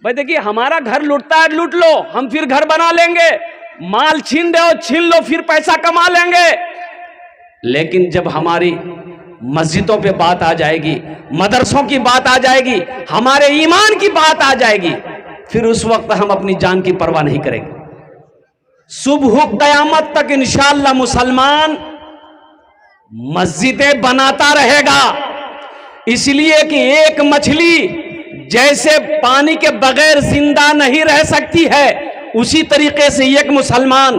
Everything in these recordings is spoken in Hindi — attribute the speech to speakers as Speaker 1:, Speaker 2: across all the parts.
Speaker 1: भाई देखिए, हमारा घर लूटता है, लूट लो, हम फिर घर बना लेंगे। माल छीन रहे हो, छीन लो, फिर पैसा कमा लेंगे। लेकिन जब हमारी मस्जिदों पे बात आ जाएगी, मदरसों की बात आ जाएगी, हमारे ईमान की बात आ जाएगी, फिर उस वक्त हम अपनी जान की परवाह नहीं करेंगे। सुबह कयामत तक इंशाअल्लाह मुसलमान मस्जिदें बनाता रहेगा। इसलिए कि एक मछली जैसे पानी के बगैर जिंदा नहीं रह सकती है, उसी तरीके से एक मुसलमान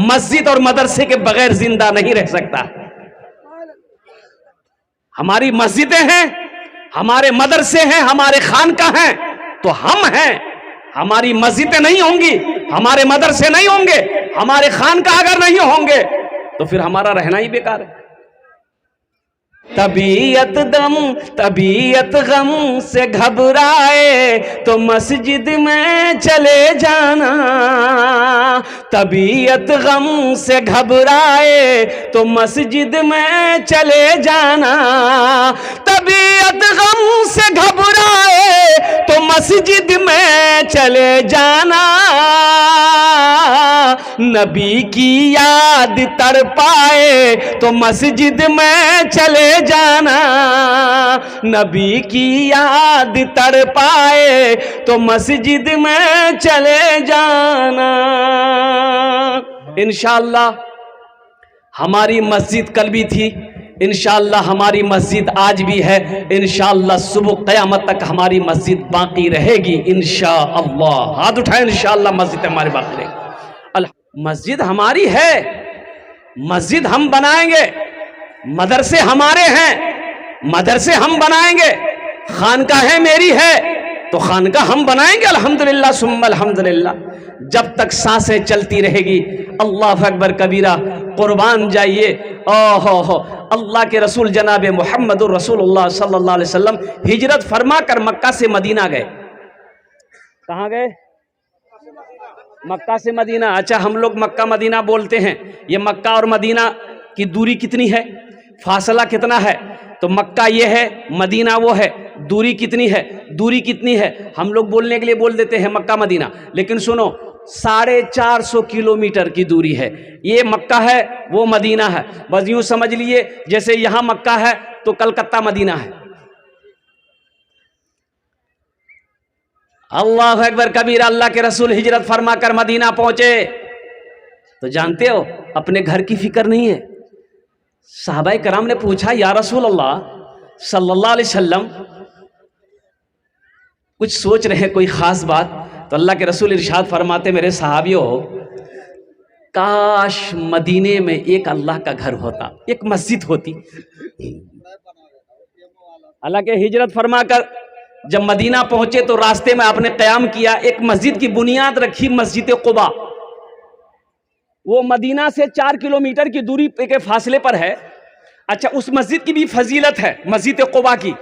Speaker 1: मस्जिद और मदरसे के बगैर जिंदा नहीं रह सकता। हमारी मस्जिदें हैं, हमारे मदरसे हैं, हमारे खानकाह हैं, तो हम हैं। हमारी मस्जिदें नहीं होंगी, हमारे मदरसे नहीं होंगे, हमारे खानकाह अगर नहीं होंगे, तो फिर हमारा रहना ही बेकार है। तबीयत गम से घबराए तो मस्जिद में चले जाना। तबीयत गम से घबराए तो मस्जिद में चले जाना। तबीयत गम से घबराए तो मस्जिद में चले जाना। नबी की याद तड़पाए तो मस्जिद में चले जाना। नबी की याद तड़पाए तो मस्जिद में चले जाना। इंशाअल्लाह हमारी मस्जिद कल भी थी, इंशाअल्लाह हमारी मस्जिद आज भी है, इंशाअल्लाह सुबह क़यामत तक हमारी मस्जिद बाकी रहेगी इंशाअल्लाह। हाथ उठाएं, इंशाअल्लाह मस्जिद हमारी बाकी रहेगी। मस्जिद हमारी है, मस्जिद हम बनाएंगे, मदरसे हमारे हैं, मदरसे हम बनाएंगे, खानकाहें मेरी है तो खानकाह हम बनाएंगे अल्हम्दुलिल्लाह सुम्मा अल्हम्दुलिल्लाह। जब तक सांसें चलती रहेगी, अल्लाह अकबर कबीरा, कुर्बान जाइए। ओहो, अल्लाह के रसूल जनाब मुहम्मदुर रसूलुल्लाह सल्लल्लाहु अलैहि वसल्लम हिजरत फरमा कर मक्का से मदीना गए। कहाँ गए? मक्का से मदीना। अच्छा, हम लोग मक्का मदीना बोलते हैं, ये मक्का और मदीना की दूरी कितनी है, फासला कितना है? तो मक्का ये है, मदीना वो है, दूरी कितनी है? दूरी कितनी है? हम लोग बोलने के लिए बोल देते हैं मक्का मदीना, लेकिन सुनो 450 किलोमीटर की दूरी है। ये मक्का है, वो मदीना है। बस यूं समझ लिए जैसे यहाँ मक्का है तो कलकत्ता मदीना है। अल्लाह अकबर कबीरा। अल्लाह के रसूल हिजरत फरमा कर मदीना पहुंचे तो जानते हो अपने घर की फिक्र नहीं है। सहाबाए कराम ने पूछा, या रसूल अल्लाह सल्लल्लाहु अलैहि वसल्लम, कुछ सोच रहे हैं कोई खास बात? तो अल्लाह के रसूल इरशाद फरमाते, मेरे सहाबियों, काश मदीने में एक अल्लाह का घर होता, एक मस्जिद होती। अल्लाह के हिजरत फरमा कर जब मदीना पहुंचे तो रास्ते में आपने क़याम किया, एक मस्जिद की बुनियाद रखी, मस्जिद कुबा। वो मदीना से 4 किलोमीटर की दूरी के फासले पर है। अच्छा, उस मस्जिद की भी फजीलत है, मस्जिद कुबा की।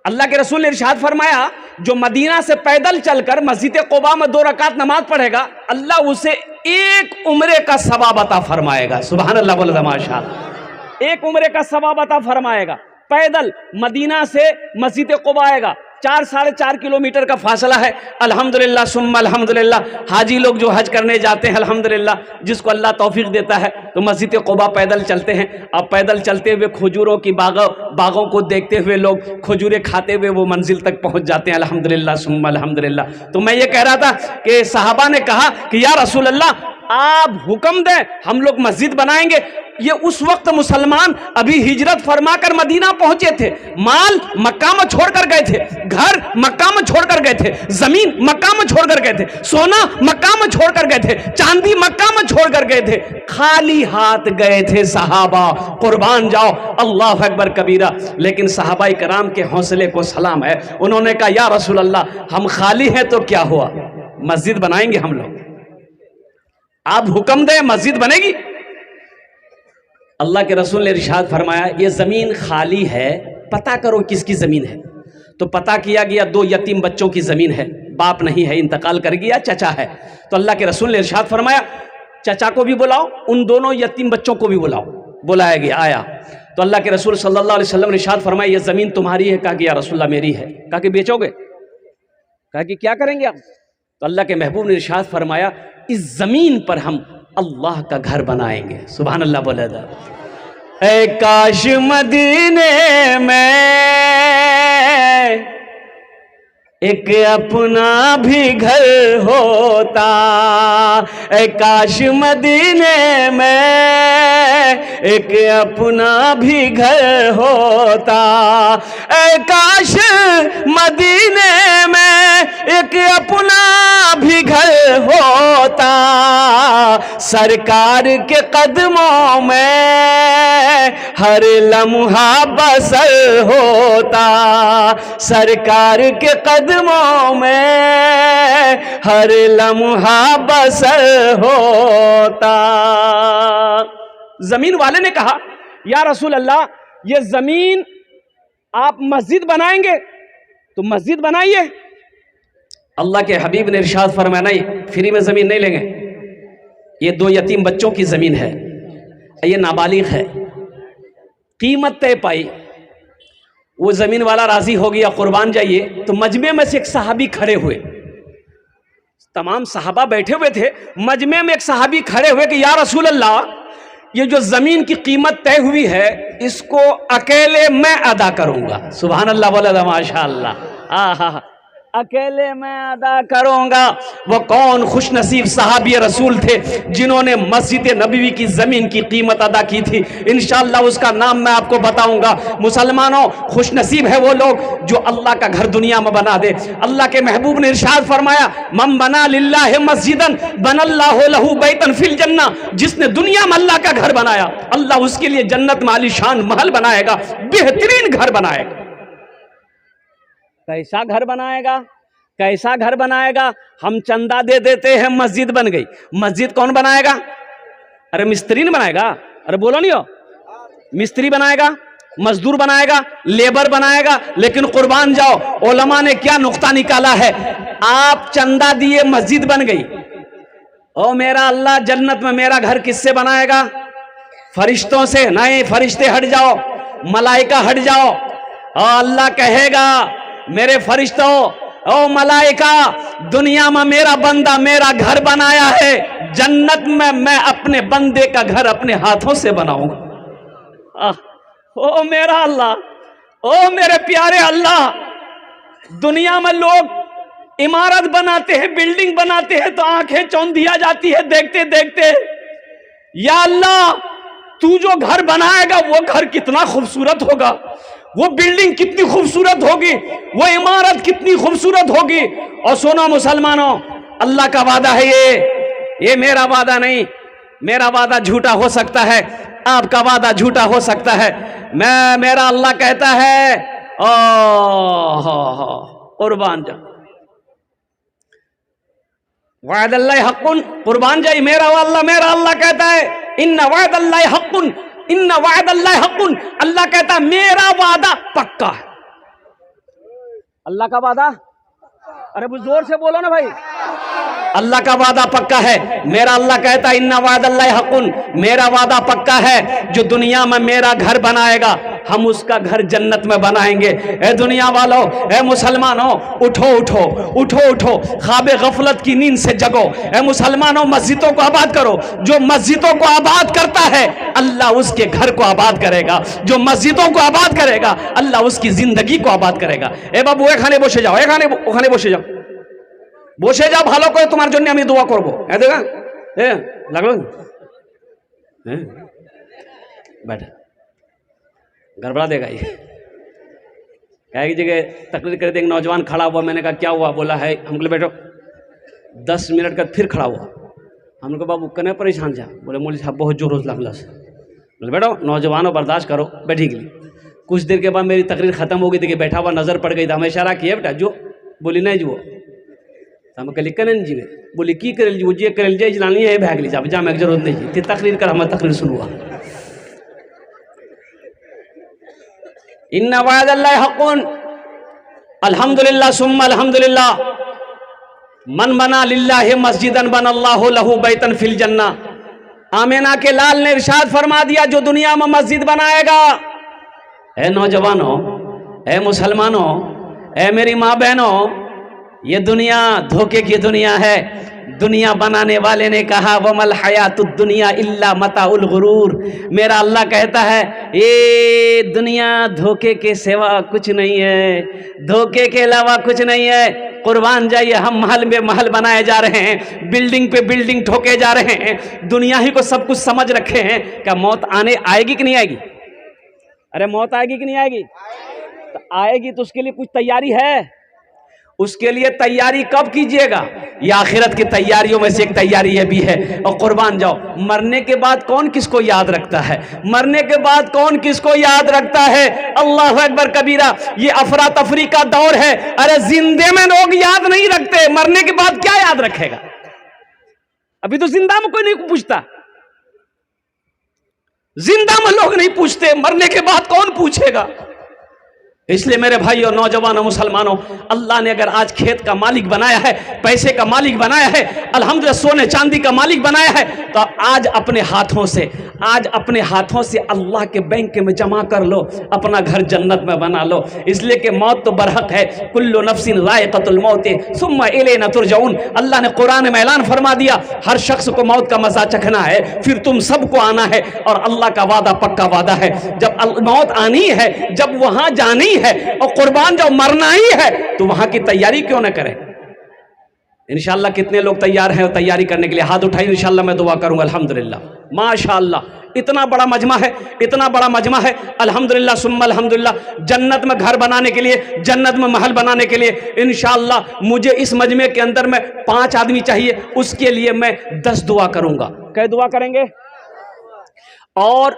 Speaker 1: अल्लाह के रसूल ने इरशाद फरमाया, जो मदीना से पैदल चलकर मस्जिद कुबा में 2 रकात नमाज पढ़ेगा, अल्लाह उसे 1 उम्रे का सवाब अता फरमाएगा। सुभान अल्लाह, बोला माशाअल्लाह। 1 उम्रे का सवाब अता फरमाएगा। पैदल मदीना से मस्जिद कुबा आएगा, 4-4.5 किलोमीटर का फासला है। अल्हम्दुलिल्लाह सुम्मा अल्हम्दुलिल्लाह। हाजी लोग जो हज करने जाते हैं, अल्हम्दुलिल्लाह, जिसको अल्लाह तौफीक देता है, तो मस्जिद कुबा पैदल चलते हैं। अब पैदल चलते हुए खजूरों की बागों को देखते हुए लोग खजूरें खाते हुए वो मंजिल तक पहुंच जाते हैं। अल्हम्दुलिल्लाह सुम्मा अल्हम्दुलिल्लाह। तो मैं ये कह रहा था कि सहाबा ने कहा कि या रसूल अल्लाह, आप हुक्म दें, हम लोग मस्जिद बनाएंगे। ये उस वक्त मुसलमान अभी हिजरत फरमा कर मदीना पहुंचे थे, माल मक्का में छोड़कर गए थे, घर मक्का में छोड़कर गए थे, जमीन मक्का में छोड़कर गए थे, सोना मक्का में छोड़कर गए थे, चांदी मक्का में छोड़कर गए थे, खाली हाथ गए थे सहाबा। कुर्बान जाओ, अल्लाह अकबर कबीरा। लेकिन सहाबाए कराम के हौसले को सलाम है। उन्होंने कहा, या रसूल अल्लाह, हम खाली हैं तो क्या हुआ, मस्जिद बनाएंगे हम लोग, आप हुक्म दें, मस्जिद बनेगी। अल्लाह के रसूल ने इरशाद फरमाया, ये ज़मीन खाली है, पता करो किसकी ज़मीन है। तो पता किया गया, 2 यतीम बच्चों की ज़मीन है, बाप नहीं है, इंतकाल कर गया, चचा है। तो अल्लाह के रसूल ने इरशाद फरमाया, चचा को भी बुलाओ, उन दोनों यतीम बच्चों को भी बुलाओ। बुलाया गया, आया तो अल्लाह के रसूल सल्लल्लाहु अलैहि वसल्लम ने इरशाद फरमाया, ये ज़मीन तुम्हारी है? कहा कि या रसूलल्लाह मेरी है। कहा कि बेचोगे? कहा कि क्या करेंगे आप? तो अल्लाह के महबूब ने इरशाद फरमाया, इस जमीन पर हम अल्लाह का घर बनाएंगे। सुभान अल्लाह बोला था। ऐ काश मदीने में एक अपना भी घर होता, ऐ काश मदीने में एक अपना भी घर होता, ऐ काश मदीने में एक अपना भी घर होता, सरकार के कदमों में हर लम्हा बसर होता, सरकार के कदमों में हर लम्हा बसर होता। जमीन वाले ने कहा, या रसूल अल्लाह, ये जमीन आप मस्जिद बनाएंगे तो मस्जिद बनाइए। अल्लाह के हबीब ने इरशाद फरमाया, नहीं, फ्री में जमीन नहीं लेंगे। ये 2 यतीम बच्चों की जमीन है, ये नाबालिग है, कीमत तय पाई, वो जमीन वाला राजी हो गया, कुर्बान जाइए। तो मजमे में से एक सहाबी खड़े हुए, तमाम सहाबा बैठे हुए थे, मजमे में एक सहाबी खड़े हुए कि या रसूल अल्लाह, ये जो जमीन की कीमत तय हुई है इसको अकेले मैं अदा करूंगा। सुभान अल्लाह बोला, माशा अल्लाह, आहा, अकेले मैं अदा करूंगा। वो कौन खुश नसीब सहाबी रसूल थे जिन्होंने मस्जिद नबवी की जमीन की कीमत अदा की थी। इंशाअल्लाह उसका नाम मैं आपको बताऊंगा। मुसलमानों, खुश नसीब है वो लोग जो अल्लाह का घर दुनिया में बना दे। अल्लाह के महबूब ने इरशाद फरमाया, मम बना लिल्लाहि मस्जिदन बनल्लाहु लहू बैतन फिल जन्ना, जिसने दुनिया में अल्लाह का घर बनाया, अल्लाह उसके लिए जन्नत में आलीशान महल बनाएगा, बेहतरीन घर बनाएगा। कैसा घर बनाएगा? कैसा घर बनाएगा? हम चंदा दे देते हैं, मस्जिद बन गई। मस्जिद कौन बनाएगा? अरे मिस्त्री नहीं बनाएगा। अरे बोलो नहीं हो, मिस्त्री बनाएगा, मजदूर बनाएगा, लेबर बनाएगा। लेकिन कुर्बान जाओ, उलमा ने क्या नुक्ता निकाला है, आप चंदा दिए, मस्जिद बन गई। ओ मेरा अल्लाह, जन्नत में मेरा घर किससे बनाएगा? फरिश्तों से? नहीं, फरिश्ते हट जाओ, मलाइका हट जाओ। और अल्लाह कहेगा, मेरे फरिश्तों, ओ मलाइका, दुनिया में मेरा बंदा मेरा घर बनाया है, जन्नत में मैं अपने बंदे का घर अपने हाथों से बनाऊंगा। ओ मेरा अल्लाह, ओ मेरे प्यारे अल्लाह, दुनिया में लोग इमारत बनाते हैं, बिल्डिंग बनाते हैं तो आंखें चौंधिया जाती है देखते देखते। या अल्लाह, तू जो घर बनाएगा वो घर कितना खूबसूरत होगा, वो बिल्डिंग कितनी खूबसूरत होगी, वो इमारत कितनी खूबसूरत होगी। और सुनो मुसलमानों, अल्लाह का वादा है ये मेरा वादा नहीं। मेरा वादा झूठा हो सकता है, आपका वादा झूठा हो सकता है। मेरा अल्लाह कहता है, कुर्बान जा, वादल्लाह हक़्क़ुन, कुर्बान जाई, मेरा अल्लाह कहता है, इन्ना वादल्लाह हक़्क़ुन, इन्ना वादल्लाह हक़्क़ुन, अल्लाह कहता है मेरा वादा पक्का है। अल्लाह का वादा, अरे जोर से बोलो ना भाई, अल्लाह का वादा पक्का है। मेरा अल्लाह कहता है, इन्ना वादल्लाह हक़्क़ुन, मेरा वादा पक्का है। जो दुनिया में मेरा घर बनाएगा, हम उसका घर जन्नत में बनाएंगे। ए दुनिया वालों, ए मुसलमानों, उठो उठो उठो उठो, ख्वाबे गफलत की नींद से जगो। ए मुसलमानों, मस्जिदों को आबाद करो। जो मस्जिदों को आबाद करता है, अल्लाह उसके घर को आबाद करेगा। जो मस्जिदों को आबाद करेगा, अल्लाह उसकी जिंदगी को आबाद करेगा। ए बाबू, एखाने बसे जाओ, ओखाने बसे जाओ, বসে যাও, ভালো করে তোমার জন্য আমি দোয়া করবো। দেখা লাগলো, बैठा गड़बड़ा देगा ये। क्या की जगह तकरीर कर देंगे, नौजवान खड़ा हुआ, मैंने कहा क्या हुआ? बोला है, हम बोले बैठो। 10 मिनट का फिर खड़ा हुआ, हम लोग बाबू कने परेशान जा, बोले मौलवी साहब बहुत जोर लगला से। बोले बैठो, नौजवानों बर्दाश्त करो, बैठी के लिए। कुछ देर के बाद मेरी तकरीर खत्म हो गई थी कि बैठा हुआ नजर पड़ गई था, हमें इशारा किया, बेटा जो, बोली नहीं जो, हम कहली कन जी, बोली की करेल जी, जे करेल जे जलानी है भाग ली जा, मैं जरूरत नहीं थी तकरीर कर, हमें तकरीर सुनवा। इन्ना वादल्लाह हक़्क़ुन, अल्हम्दुलिल्लाह सुम्मा अल्हम्दुलिल्लाह, मन बना लिल्लाहि मस्जिदन बनल्लाहु लहू बैतन फिल जन्ना। आमिना के लाल ने इरशाद फरमा दिया, जो दुनिया में मस्जिद बनाएगा, ए नौजवानों, ए मुसलमानों, ए मेरी माँ बहनों, ये दुनिया धोखे की दुनिया है। दुनिया बनाने वाले ने कहा वमल हयातुद दुनिया इल्ला मताउल गुरूर। मेरा अल्लाह कहता है ये दुनिया धोखे के सिवा कुछ नहीं है, धोखे के अलावा कुछ नहीं है। कुर्बान जाइए, हम महल में महल बनाए जा रहे हैं, बिल्डिंग पे बिल्डिंग ठोके जा रहे हैं, दुनिया ही को सब कुछ समझ रखे हैं। क्या मौत आएगी कि नहीं आएगी? अरे मौत आएगी कि नहीं आएगी? तो आएगी तो उसके लिए कुछ तैयारी है। उसके लिए तैयारी कब कीजिएगा? ये आखिरत की तैयारियों में से एक तैयारी ये भी है। और कुर्बान जाओ, मरने के बाद कौन किसको याद रखता है? मरने के बाद कौन किसको याद रखता है? अल्लाह अकबर कबीरा। ये अफरा तफरी का दौर है। अरे जिंदे में लोग याद नहीं रखते, मरने के बाद क्या याद रखेगा? अभी तो जिंदा में कोई नहीं पूछता, जिंदा में लोग नहीं पूछते, मरने के बाद कौन पूछेगा? इसलिए मेरे भाई और नौजवानों मुसलमानों, अल्लाह ने अगर आज खेत का मालिक बनाया है, पैसे का मालिक बनाया है, अल्हम्दुलिल्लाह सोने चांदी का मालिक बनाया है, तो आज अपने हाथों से अल्लाह के बैंक में जमा कर लो, अपना घर जन्नत में बना लो। इसलिए कि मौत तो बरहक है। कुल्लु नफ्सिन ज़ाइक़तुल मौत सुम्मा इलैना तुरजऊन। अल्लाह ने कुरान में ऐलान फरमा दिया, हर शख्स को मौत का मजा चखना है, फिर तुम सबको आना है। और अल्लाह का वादा पक्का वादा है, जब मौत आनी है, जब वहां जानी है और कुर्बान जब मरना ही है, तो वहां की तैयारी क्यों ना करें? इंशाअल्लाह कितने लोग तैयार हैं तैयारी करने के लिए? हाथ उठाइए, इंशाअल्लाह मैं दुआ करूंगा। अल्हम्दुलिल्लाह, माशाअल्लाह, इतना बड़ा मजमा है, इतना बड़ा मजमा है। अल्हम्दुलिल्लाह सुम्मा अल्हम्दुलिल्लाह। जन्नत में घर बनाने के लिए, जन्नत में महल बनाने के लिए इंशाअल्लाह मुझे इस मजमे के अंदर में 5 आदमी चाहिए। उसके लिए मैं 10 दुआ करूंगा। क्या दुआ करेंगे? और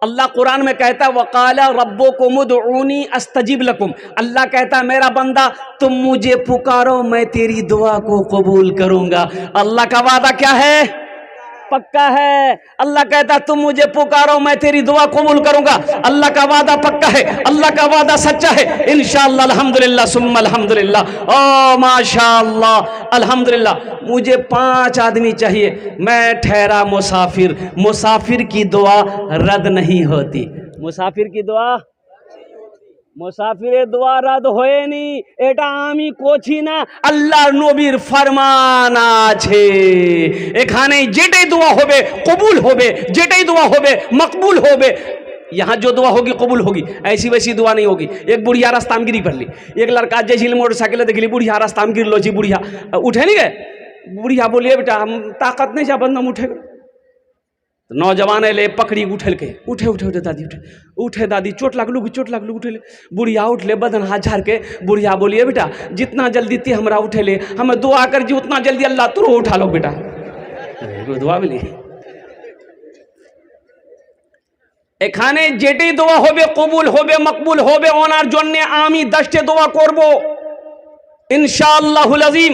Speaker 1: अल्लाह कुरान में कहता है वकाला रब्बुकुम उदऊनी अस्तजिब लकुम। अल्लाह कहता है मेरा बंदा तुम मुझे पुकारो, मैं तेरी दुआ को कबूल करूंगा। अल्लाह का वादा क्या है? पक्का है। अल्लाह कहता तुम मुझे पुकारो, मैं तेरी दुआ कबूल करूंगा। अल्लाह का वादा पक्का है, अल्लाह का वादा सच्चा है। इंशाअल्लाह अल्हम्दुलिल्लाह सुम्मा अल्हम्दुलिल्लाह। ओ माशाअल्लाह अल्हम्दुलिल्लाह। मुझे 5 आदमी चाहिए। मैं ठहरा मुसाफिर, मुसाफिर की दुआ रद्द नहीं होती। मुसाफिर की दुआ, मुसाफिर दुआ रद्द होए नहीं। এটা আমি কোছি না, আল্লাহর নবীর ফরমান আছে। এখানে যেটাই দোয়া হবে কবুল হবে, যেটাই দোয়া হবে মকবুল হবে। यहाँ जो दुआ होगी कबूल होगी, ऐसी वैसी दुआ नहीं होगी। एक बुढ़िया रास्ता में गिरी पड़ली, एक लड़का जैसी मोटरसाइकिल देख ली, बुढ़िया रास्ता में गिर लो जी, बुढ़िया उठे नहीं गए। बुढ़िया बोलिए बेटा हम ताकत नहीं जा, बंदम उठेगा। नौजवान ले पकड़ी उठल के, उठे उठे उठे दादी, उठे दादी, चोट लागलू चोट लागलू, उठे ले। बुढ़िया उठ ले, बदन हाथ झाड़ के। बुढ़िया बोलिए बेटा जितना जल्दी ते हमरा उठे ले, हमें दुआ कर जी उतना जल्दी अल्लाह तुर उठा लो बेटा। दुआ मिली। এখানে যেটাই দোয়া হবে কবুল হবে মকবুল হবে, ওনার জন্য আমি 10টি দোয়া করব इंशाअल्लाहुल अज़ीम।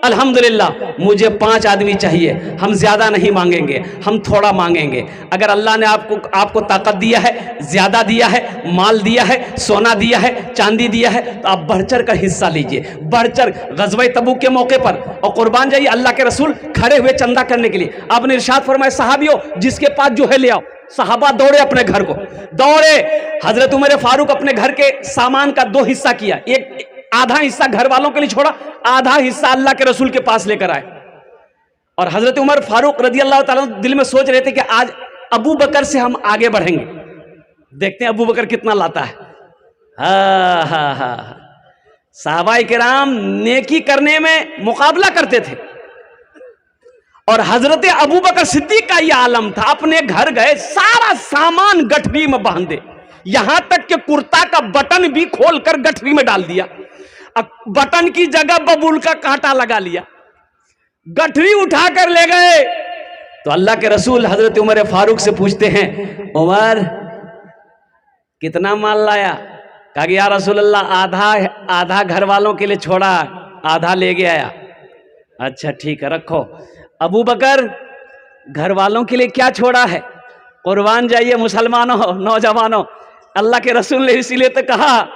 Speaker 1: अल्हम्दुलिल्लाह मुझे 5 आदमी चाहिए। हम ज़्यादा नहीं मांगेंगे, हम थोड़ा मांगेंगे। अगर अल्लाह ने आपको ताकत दिया है, ज़्यादा दिया है, माल दिया है, सोना दिया है, चांदी दिया है, तो आप बढ़-चढ़ कर हिस्सा लीजिए। बढ़-चढ़ ग़ज़वा तबूक के मौके पर और कुर्बान जाइए। अल्लाह के रसूल खड़े हुए चंदा करने के लिए। आपने इरशाद फरमाया सहाबियों जिसके पास जो है ले आओ। सहाबा दौड़े अपने घर को, दौड़े। हजरत उमर फारूक अपने घर के सामान का 2 हिस्सा किया। एक आधा हिस्सा घर वालों के लिए छोड़ा, आधा हिस्सा अल्लाह के रसूल के पास लेकर आए। और हजरत उमर फारूक रज़ी अल्लाह ताला दिल में सोच रहे थे कि आज अबू बकर से हम आगे बढ़ेंगे। देखते हैं अबू बकर कितना लाता है। सहाबाए किराम नेकी करने में मुकाबला करते थे। और हजरत अबू बकर सिद्दीक का यह आलम था, अपने घर गए, सारा सामान गठरी में बांधे, यहां तक कि कुर्ता का बटन भी खोलकर गठरी में डाल दिया। अब बटन की जगह बबूल का कांटा लगा लिया, गठरी उठाकर ले गए। तो अल्लाह के रसूल हजरत उमर फारूक से पूछते हैं उमर कितना माल लाया? कहा कि या रसूल अल्लाह आधा घर वालों के लिए छोड़ा, आधा ले गया। अच्छा ठीक है रखो। अबू बकर घर वालों के लिए क्या छोड़ा है? कुर्बान जाइए मुसलमानों, नौजवानों। अल्लाह के रसूल ने इसीलिए तो कहा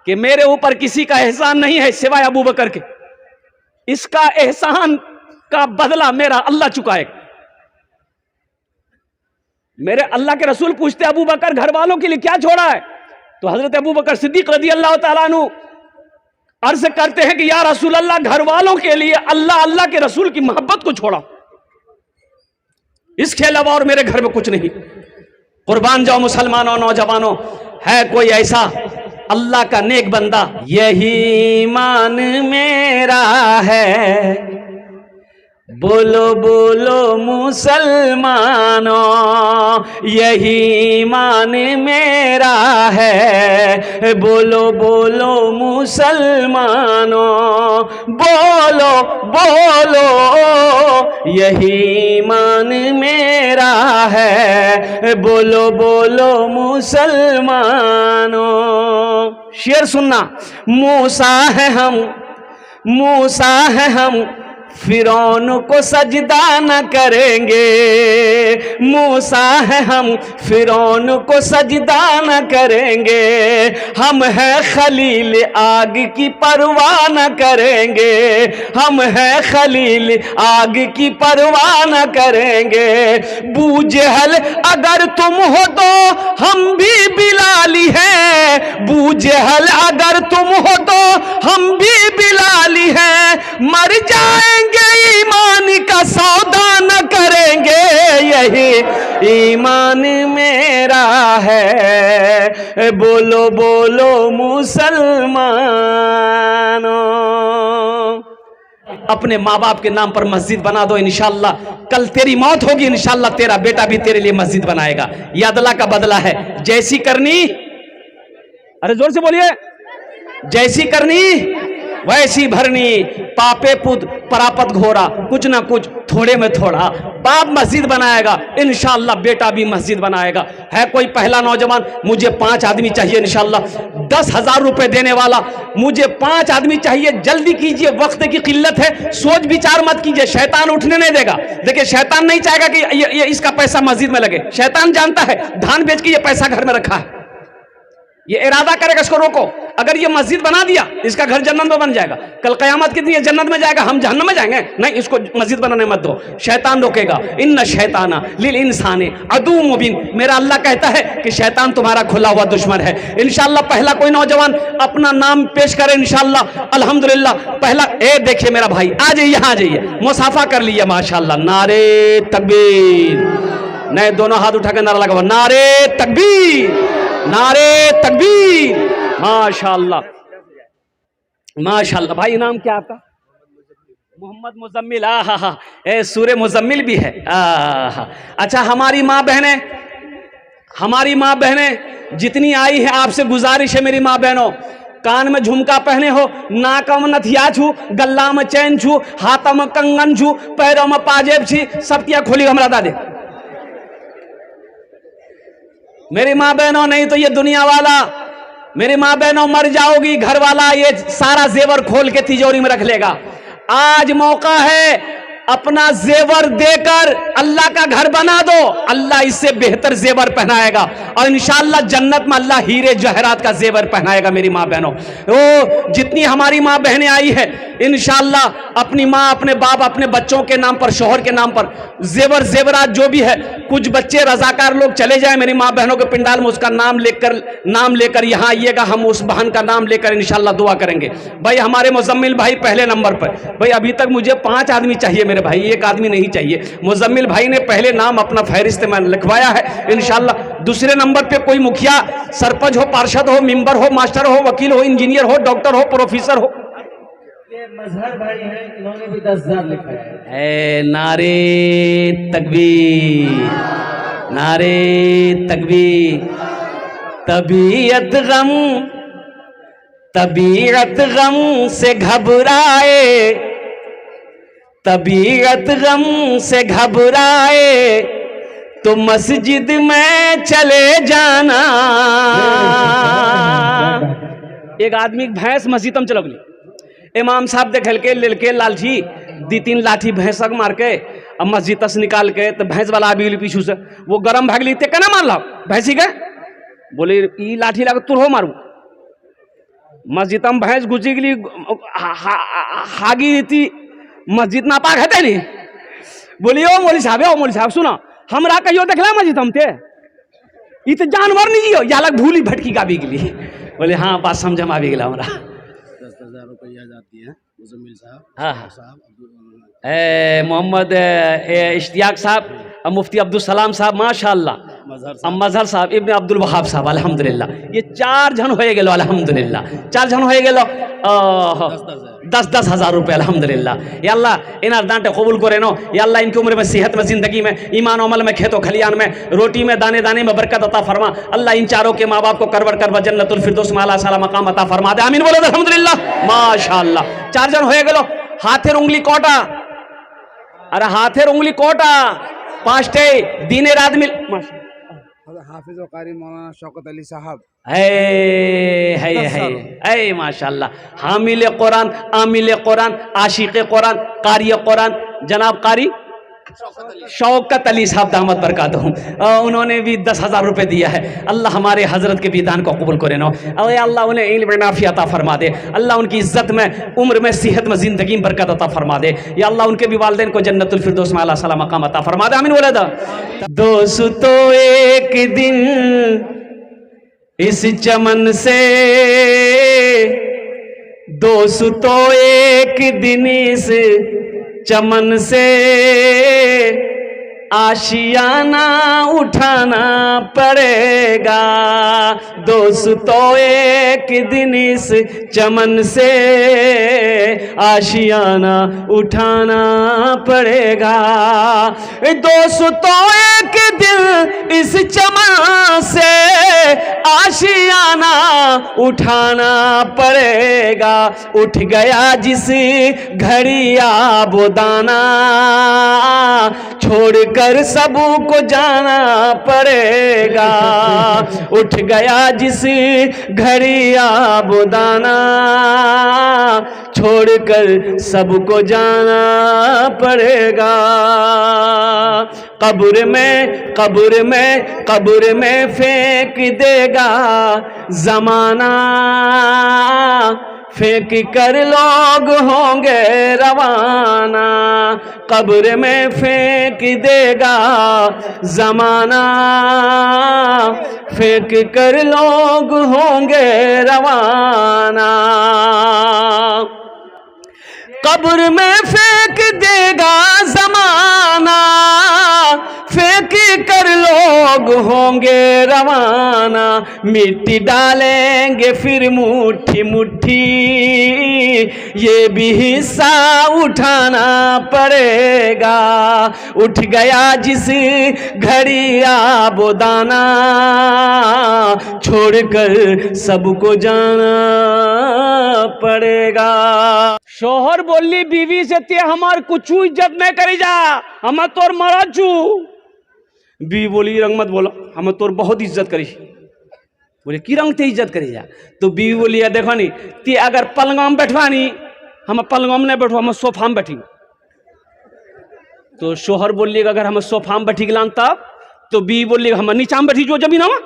Speaker 1: कि मेरे ऊपर किसी का एहसान नहीं है सिवाय अबू बकर के, इसका एहसान का बदला मेरा अल्लाह चुकाएगा। मेरे अल्लाह के रसूल पूछते अबू बकर घर वालों के लिए क्या छोड़ा है? तो हजरत अबू बकर सिद्दीक रज़ी अल्लाह ताला अन्हु अर्ज करते हैं कि या रसूल अल्लाह, घर वालों के लिए अल्लाह अल्लाह के रसूल की मोहब्बत को छोड़ा, इसके अलावा और मेरे घर में कुछ नहीं। कुर्बान जाओ मुसलमानों, नौजवानों, है कोई ऐसा अल्लाह का नेक बंदा? यही ईमान मेरा है, बोलो बोलो मुसलमानों, यही ईमान मेरा है, बोलो बोलो मुसलमानों, बोलो बोलो यही ईमान मेरा है, बोलो बोलो मुसलमानों। शेर सुनना, मूसा है हम, मूसा है हम, फिरौन को सजदा न करेंगे, मूसा है हम, फिरौन को सजदा न करेंगे, हम है खलील आग की परवाह न करेंगे, हम है खलील आग की परवाह न करेंगे। बूजहल अगर तुम हो तो हम भी बिलाली हैं, बूजहल अगर तुम हो तो हम भी बिलाली हैं, मर जाएंगे ईमान का सौदा न करेंगे, यही ईमान मेरा है, बोलो बोलो मुसलमानों। अपने माँ बाप के नाम पर मस्जिद बना दो, इंशाअल्लाह कल तेरी मौत होगी, इंशाअल्लाह तेरा बेटा भी तेरे लिए मस्जिद बनाएगा। ये अदला का बदला है, जैसी करनी, अरे जोर से बोलिए, जैसी करनी वैसी भरनी, पापे पुत परापत घोरा, कुछ ना कुछ थोड़े में थोड़ा। बाप मस्जिद बनाएगा, इंशाअल्लाह बेटा भी मस्जिद बनाएगा। है कोई पहला नौजवान, मुझे 5 आदमी चाहिए इंशाअल्लाह, 10,000 रुपए देने वाला, मुझे 5 आदमी चाहिए, जल्दी कीजिए, वक्त की किल्लत है, सोच विचार मत कीजिए, शैतान उठने नहीं देगा। देखिए शैतान नहीं चाहेगा कि ये इसका पैसा मस्जिद में लगे, शैतान जानता है धान बेच के ये पैसा घर में रखा है, ये इरादा करेगा इसको रोको। अगर ये मस्जिद बना दिया, इसका घर जन्नत में बन जाएगा, कल कयामत के दिन ये जन्नत में जाएगा, हम जहन्नम में जाएंगे। नहीं, इसको मस्जिद बनाने मत दो, शैतान रोकेगा। इन्ना शैताना लिल इंसाने अदू मुबीन, मेरा अल्लाह कहता है कि शैतान तुम्हारा खुला हुआ दुश्मन है। इंशाअल्लाह पहला कोई नौजवान अपना नाम पेश करे इंशाअल्लाह, अल्हम्दुलिल्लाह। पहला, ए देखिए मेरा भाई, आ जाइए, यहाँ आ जाइए, मुसाफा कर लिया माशाअल्लाह। नारे तकबीर, नहीं दोनों हाथ उठा के नारा लगा, नारे तकबीर, नारे तकबीर, माशाअल्लाह माशाअल्लाह। भाई नाम क्या आपका? मोहम्मद मुजम्मिल। आहा, ए सूरे मुजम्मिल भी है। आहा, अच्छा हमारी माँ बहनें, हमारी माँ बहनें जितनी आई है, आपसे गुजारिश है मेरी माँ बहनों, कान में झुमका पहने हो, नाक में नथिया छू, गल्ला में चैन छू, हाथ में कंगन छू, पैरों में पाजेब छी, सब क्या खोली हमरा दादे। मेरी माँ बहनों, नहीं तो ये दुनिया वाला, मेरी माँ बहनों मर जाओगी, घर वाला ये सारा जेवर खोल के तिजोरी में रख लेगा। आज मौका है, अपना जेवर देकर अल्लाह का घर बना दो, अल्लाह इससे बेहतर जेवर पहनाएगा, और इंशाअल्लाह जन्नत में अल्लाह हीरे जहरात का जेवर पहनाएगा। मेरी माँ बहनों, वो जितनी हमारी माँ बहनें आई है, इंशाअल्लाह अपनी माँ, अपने बाप, अपने बच्चों के नाम पर, शोहर के नाम पर जेवर जेवरात जो भी है, कुछ बच्चे रजाकार लोग चले जाए मेरी माँ बहनों के पिंडाल में, उसका नाम लेकर यहाँ आइएगा, हम उस बहन का नाम लेकर इंशाअल्लाह दुआ करेंगे। भाई हमारे मुजम्मिल भाई पहले नंबर पर, भाई अभी तक मुझे 5 आदमी चाहिए मेरे भाई, एक आदमी नहीं चाहिए। मुजम्मिल भाई ने पहले नाम अपना फहरिस्त में लिखवाया है इंशाअल्लाह। दूसरे नंबर पे कोई मुखिया, सरपंच हो, पार्षद हो, मेंबर हो, मास्टर हो, वकील हो, इंजीनियर हो, डॉक्टर हो, प्रोफेसर हो।
Speaker 2: ये मजहर भाई हैं, इन्होंने भी 10,000 लिखा है।
Speaker 1: नारे तकबीर, नारे तकबीर। तबीयत गम से घबराए, तबीयत गम से घबराए तो मस्जिद में चले जाना। एक आदमी भैंस मस्जिद में चलो, इमाम साहब देख के ललके लालची 2-3 लाठी भैंसक मार के अब मस्जिद से निकाल के, तो भैंस वाला अभी पीछू से वो गरम भाग ली, केना मार ला भैंसी के, बोले ई लाठी लगा तुर हो मारू। मस्जिद में भैंस घुसी गली, हागी रीति मस्जिद ना पाक है नहीं। बोलिए ओ मौली साहब सुना, हमरा कहियो देखला मस्जिद हम थे, ई तो जानवर नहीं जियो, या लग भूली भटकी का भी गली। बोले हाँ बात समझ में आ भी गला हमरा।
Speaker 3: 10,000 रुपया जाती है मुजम्मिल साहब
Speaker 1: हाँ हाँ
Speaker 3: साहब
Speaker 1: मोहम्मद इश्तियाक साहब और मुफ्ती अब्दुल सलाम साहब माशाअल्लाह मजहर साहब इब्न अब्दुल वहाब साहब अल्हम्दुलिल्लाह ये 4 जन हो गेलो अल्हम्दुलिल्लाह 4 जन हो गेलो 10-10 हज़ार रुपये अल्हम्दुलिल्लाह या अल्लाह इनार दांटे कबूल करे नो या अल्लाह इनकी उम्र में सेहत में ज़िंदगी में ईमान अमल में खेतों खलियान में रोटी में दाने दाने में बरकत अता फरमा अल्लाह इन चारों के माँ बाप को करवर करवा जन्नतुल फिरदौस में आला साला मकाम अता फरमा दे आमीन बोलो अल्हम्दुलिल्लाह माशाअल्लाह 4 जन हो गेलो हाथेर उंगली कोटा अरे हाथेर उंगली कोटा 5टे दिनेर आदमी
Speaker 3: हाफिज व कारी मौलाना शौकत अली साहब
Speaker 1: है माशाअल्लाह हामिल कुरान आमिल कुरान आशिक कुरान कारी कुरान जनाब कारी शौकत अली साहब दामद बरकातहू उन्होंने भी 10,000 रुपये दिया है अल्लाह हमारे हजरत के विधान को कबूल करे नो अरे अल्लाह उन्हें इल्म नाफी अता फरमा दे अल्लाह उनकी इज्जत में उम्र में सेहत में ज़िंदगी में बरकत अता फरमा दे या अल्लाह उनके भी वालिदैन को जन्नतुल फिरदौस में आला साला मकाम अता फरमा दे आमीन बोले दा दोस्तों एक दिन इस चमन से दोस्तों एक दिन इस चमन से आशियाना उठाना पड़ेगा दोस्तों एक दिन इस चमन से आशियाना उठाना पड़ेगा दोस्तों एक दिन इस चमन से आशियाना उठाना पड़ेगा उठ गया जिस घड़ी आबोदाना छोड़कर सबको जाना पड़ेगा उठ गया जिस घड़ी आबोदाना छोड़कर सबको जाना पड़ेगा कब्र में फेंक देगा जमाना फेंक कर लोग होंगे रवाना कब्र में फेंक देगा जमाना फेंक कर लोग होंगे रवाना कब्र में फेंक देगा जमाना फेंक कर लोग होंगे रवाना मिट्टी डालेंगे फिर मुट्ठी मुट्ठी ये भी हिस्सा उठाना पड़ेगा उठ गया जिस घड़ी आबोदाना छोड़कर सबको जाना पड़ेगा शोहर बोली बीवी से ते हमार कुछ इज्जत नहीं करी जा हम तोर मरद छू बीवी बोली रंग मत बोलो हम तोर बहुत इज्जत करी बोले की रंग ते इज्जत करी जा तो बीवी बोली देखो नी ते अगर पलंगा में बैठवानी हम पलंगा में नहीं बैठो हम सोफा में बैठी तो शोहर बोली अगर हम सोफा में बैठी गलान तब तो बीवी बोली हम नीचा में बैठी जो जमीनों में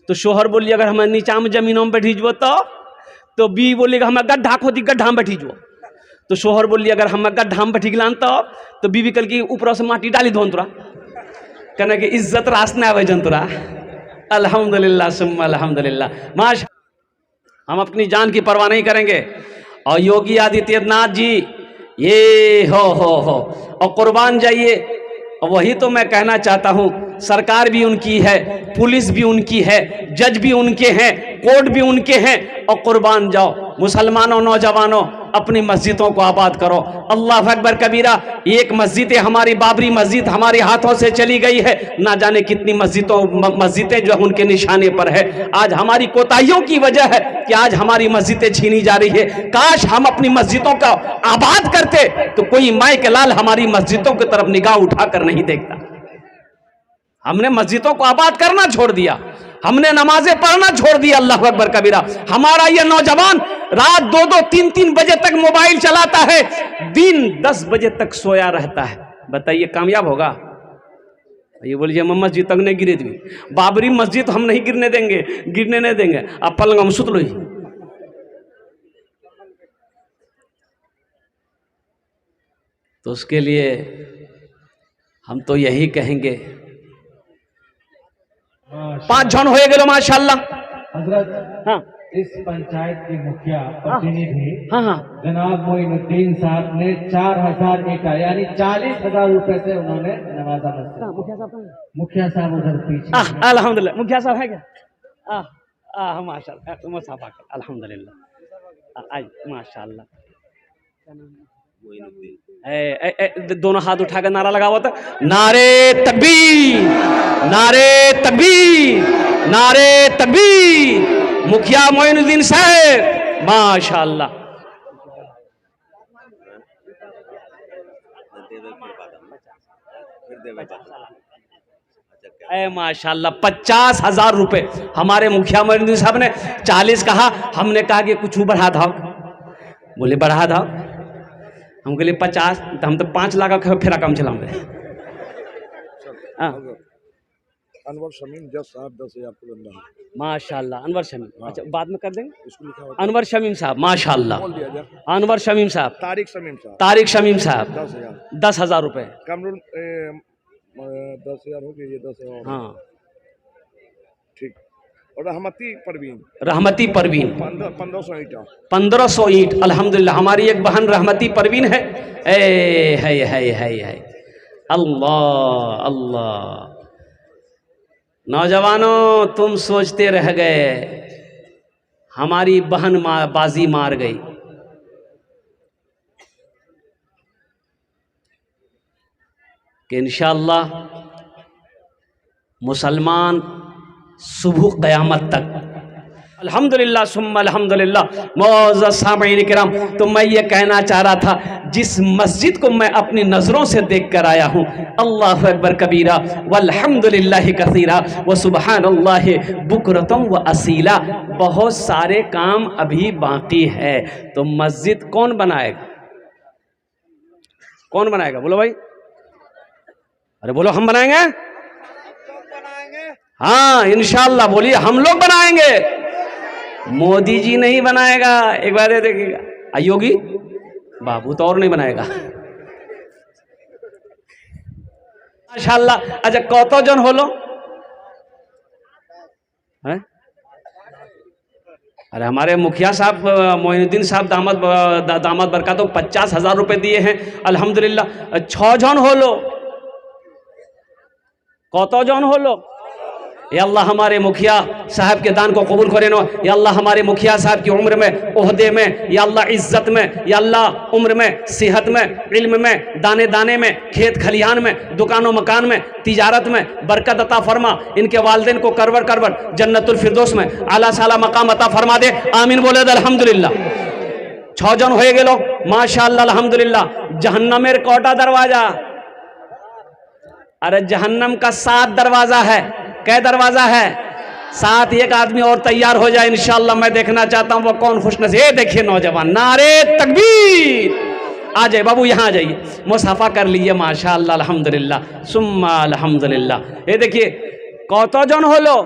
Speaker 1: तो शोहर बोली अगर हम नीचा में जमीनों में बैठी जो तो बीवी बोली हम गड्ढा खोदी गड्ढा में बैठी जो तो शोहर बोली अगर हम गड्ढा में बैठी गलान तो बीवी कल की ऊपर से माटी डाली धोन तुरा कहना कि इज्जत रास न आवे जन तुरा अल्हम्दुलिल्लाह सुम्मा अल्हम्दुलिल्लाह माश हम अपनी जान की परवाह नहीं करेंगे और योगी आदित्यनाथ जी ये हो और कुर्बान जाइए और वही तो मैं कहना चाहता हूँ सरकार भी उनकी है पुलिस भी उनकी है जज भी उनके हैं कोर्ट भी उनके हैं और कुर्बान जाओ मुसलमानों नौजवानों अपनी मस्जिदों को आबाद करो अल्लाह अकबर कबीरा एक मस्जिद हमारी बाबरी मस्जिद हमारे हाथों से चली गई है ना जाने कितनी मस्जिदें जो उनके निशाने पर है आज हमारी कोताहियों की वजह है कि आज हमारी मस्जिदें छीनी जा रही है काश हम अपनी मस्जिदों का आबाद करते तो कोई माई के लाल हमारी मस्जिदों की तरफ निगाह उठाकर नहीं देखता हमने मस्जिदों को आबाद करना छोड़ दिया हमने नमाजें पढ़ना छोड़ दिया अल्लाह अकबर कबीरा हमारा ये नौजवान रात 2-2 3-3 बजे तक मोबाइल चलाता है दिन 10 बजे तक सोया रहता है बताइए कामयाब होगा ये बोलिए हम मस्जिद तक नहीं गिरे दी बाबरी मस्जिद हम नहीं गिरने देंगे आप पलंग हम सुत लो तो उसके लिए हम तो यही कहेंगे 5 जन हो गए माशाअल्लाह
Speaker 2: हजरत
Speaker 1: हाँ
Speaker 2: इस पंचायत के मुखिया प्रतिनिधि
Speaker 1: हाँ हाँ
Speaker 2: जनाब मोइनुद्दीन साहब ने 4000 ईटा यानी 40,000 रुपए से उन्होंने नवाजा मस्जिद।
Speaker 1: मुखिया साहब
Speaker 2: मुखिया साहब उधर पीछे।
Speaker 1: अल्हम्दुलिल्लाह मुखिया साहब है क्या? माशाल्लाह मुसाफा कर अल्हम्दुलिल्लाह। आज माशाल्लाह दोनों हाथ उठाकर नारा लगा हुआ था, नारे तकबीर, नारे तकबीर, नारे तकबीर। मुखिया मोइनुद्दीन साहब माशाल्लाह। माशाल्लाह 50,000 रुपए हमारे मुखिया मोइनुद्दीन साहब ने। 40 कहा, हमने कहा कि कुछ बढ़ा दो, बोले बढ़ा दो। हम बोले 50, तो हम तो 5 लाख का फेरा काम चलाऊंगे।
Speaker 3: अनवर शमीम जज साहब 10,000 को बंदा है।
Speaker 1: माशाल्लाह अनवर शमीम, अच्छा बाद में कर देंगे।
Speaker 3: इसको लिखा हुआ
Speaker 1: अनवर शमीम साहब माशाल्लाह।
Speaker 3: बोल दिया जाए।
Speaker 1: अनवर शमीम साहब,
Speaker 3: तारिक शमीम साहब
Speaker 1: तारिक शमीम साहब
Speaker 3: 10,000।
Speaker 1: 10,000 रुपए।
Speaker 3: कमरुल 10,000 हो गए, ये 10,000
Speaker 1: हाँ
Speaker 3: ठीक। और रहमती परवीन
Speaker 1: रहमती परवीन
Speaker 3: 1500 ईटा
Speaker 1: 1500 ईंट अल्हम्दुलिल्लाह। हमारी एक बहन रहमती परवीन है। है अल्लाह अल्लाह। नौजवानों तुम सोचते रह गए, हमारी बहन बाजी मार गई। कि इंशाअल्लाह मुसलमान सुबह क़यामत तक अल्हम्दुलिल्लाह सुम्मा अल्हम्दुलिल्लाह। मौअज़्ज़ज़ सामईन किराम, तो मैं ये कहना चाह रहा था, जिस मस्जिद को मैं अपनी नज़रों से देख कर आया हूँ, अल्लाहु अकबर कबीरा वल्हम्दुलिल्लाहि कसीरा व सुबहानल्लाहि बुकरतम व असीला। बहुत सारे काम अभी बाकी है। तो मस्जिद कौन बनाएगा? कौन बनाएगा? बोलो भाई, अरे बोलो हम बनाएंगे। हाँ इंशाअल्लाह बोलिए, हम लोग बनाएंगे, मोदी जी नहीं बनाएगा। एक बार ये देखिएगा, योगी बाबू तो और नहीं बनाएगा माशाअल्लाह। अच्छा कौतो जन होलो है? अरे हमारे मुखिया साहब मोइनुद्दीन साहब दामद बरका तो 50,000 रुपए दिए हैं अल्हम्दुलिल्लाह। 6 जन होलो, कौतो जन होलो। या अल्लाह हमारे मुखिया साहब के दान को कबूल करे नो। या अल्लाह हमारे मुखिया साहब की उम्र में, ओहदे में, या अल्लाह इज्जत में, या अल्लाह उम्र में, सेहत में, इल्म में, दाने दाने में, खेत खलिहान में, दुकानों मकान में, तिजारत में बरकत अता फरमा। इनके वालिदैन को करवर करवर जन्नतुल फिरदौस में आला साला मकाम अता फरमा दे। आमीन बोले अल्हम्दुलिल्लाह। 6 जन हो गए लोग माशाअल्लाह अल्हम्दुलिल्लाह। जहन्नमेर कोटा दरवाजा, अरे जहन्नम का 7 दरवाजा है। कै दरवाजा है? 7। एक आदमी और तैयार हो जाए इंशाअल्लाह, मैं देखना चाहता हूं वो कौन खुशनसीब। ये देखिए नौजवान, नारे तकबीर। आ जाए बाबू, यहाँ आ जाइए, मुसाफा कर लीजिए माशाअल्लाह अल्हम्दुलिल्लाह सुम्मा अल्हम्दुलिल्लाह। ये देखिए कौतो जन हो लो?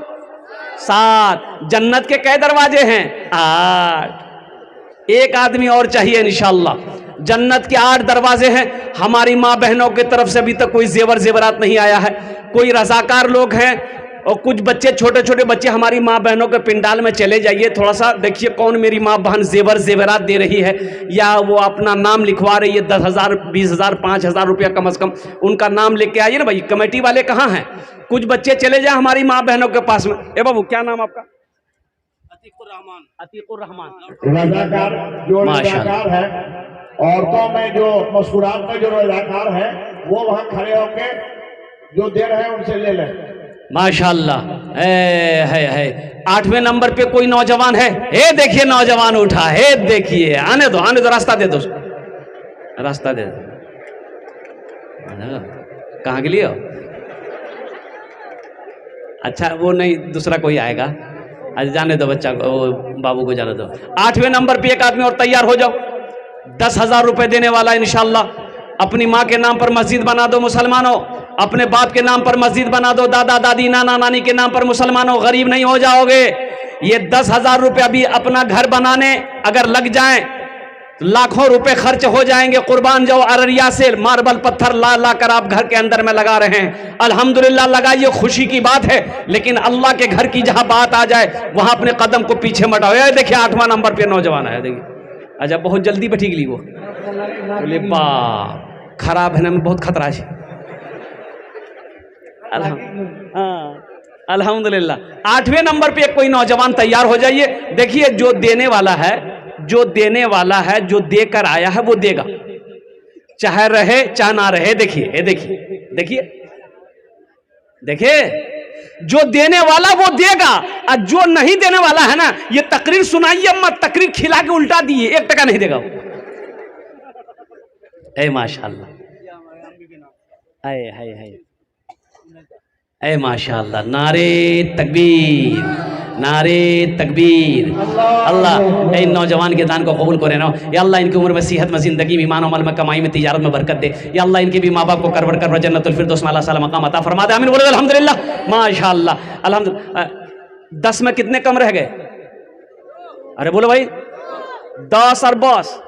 Speaker 1: 7। जन्नत के कै दरवाजे हैं? 8। एक आदमी और चाहिए इंशाअल्लाह। जन्नत के 8 दरवाजे हैं। हमारी माँ बहनों की तरफ से अभी तक कोई जेवरात नहीं आया है। कोई रजाकार लोग हैं और कुछ बच्चे, छोटे छोटे बच्चे हमारी माँ बहनों के पिंडाल में चले जाइए, थोड़ा सा देखिए कौन मेरी माँ बहन जेवरात दे रही है, या वो अपना नाम लिखवा रही है। 10,000 20,000 5,000 रुपया कम से कम उनका नाम लेके आइए ना भाई। कमेटी वाले कहाँ हैं? कुछ बच्चे चले जाए हमारी माँ बहनों के पास में। ए बाबू क्या नाम आपका? अतीकुर रहमान।
Speaker 4: रजाकार जो रजाकार है, औरतों में जो मस्कुरात में जो रजाकार है, वो वहाँ खड़े होके जो दे रहे हैं उनसे ले लें
Speaker 1: माशाअल्लाह। है 8वें नंबर पे कोई नौजवान है? हे देखिए नौजवान उठा है, देखिए। आने दो रास्ता दे दो, रास्ता दे दो। कहाँ के लिए? अच्छा वो नहीं, दूसरा कोई आएगा। आज जाने दो बच्चा को, बाबू को जाने दो। 8वें नंबर पे एक आदमी और तैयार हो जाओ, 10,000 रुपए देने वाला इंशाअल्लाह। अपनी माँ के नाम पर मस्जिद बना दो मुसलमानों, अपने बाप के नाम पर मस्जिद बना दो, दादा दादी नाना नानी के नाम पर मुसलमानों। गरीब नहीं हो जाओगे। ये 10,000 रुपया भी अपना घर बनाने अगर लग जाए लाखों रुपए खर्च हो जाएंगे, कुर्बान जाओ अररिया से मार्बल पत्थर ला ला कर आप घर के अंदर में लगा रहे हैं। अल्हम्दुलिल्लाह लगाइए, खुशी की बात है, लेकिन अल्लाह के घर की जहां बात आ जाए वहां अपने कदम को पीछे मटाओ। ये देखिए 8वां नंबर पे नौजवान है, देखिए अच्छा बहुत जल्दी बैठी गई वो, बोले बाप खराब है ना, बहुत खतरा है। अल्हम्दुलिल्लाह 8वें नंबर पे कोई नौजवान तैयार हो जाइए। देखिए जो देने वाला है, जो देने वाला है, जो देकर आया है वो देगा, चाहे रहे चाहे ना रहे। देखिए ये देखिए देखिए देखिए, जो देने वाला वो देगा, और जो नहीं देने वाला है ना, ये तकरीर सुनाइए मत, तकरीर खिला के उल्टा दिए, 1 टका नहीं देगा वो। ए माशाल्लाह, ए माशाल्लाह, नारे तकबीर, नारे तकबीर। अल्लाह इन नौजवान के दान को कबूल करे ना या अल्लाह, इनकी उम्र में सेहत में, जिंदगी में, ईमान अमल में, कमाई में, तिजारत में बरकत दे या अल्लाह। इनके भी माँ बाप को करवर कर जन्नतुल फिरदौस में अल्लाह मकाम अता फरमा दे। आमीन बोलो अल्हम्दुलिल्लाह, माशाल्लाह अल्हम्दुलिल्लाह। 10 में कितने कम रह गए? अरे बोलो भाई, 10 और 10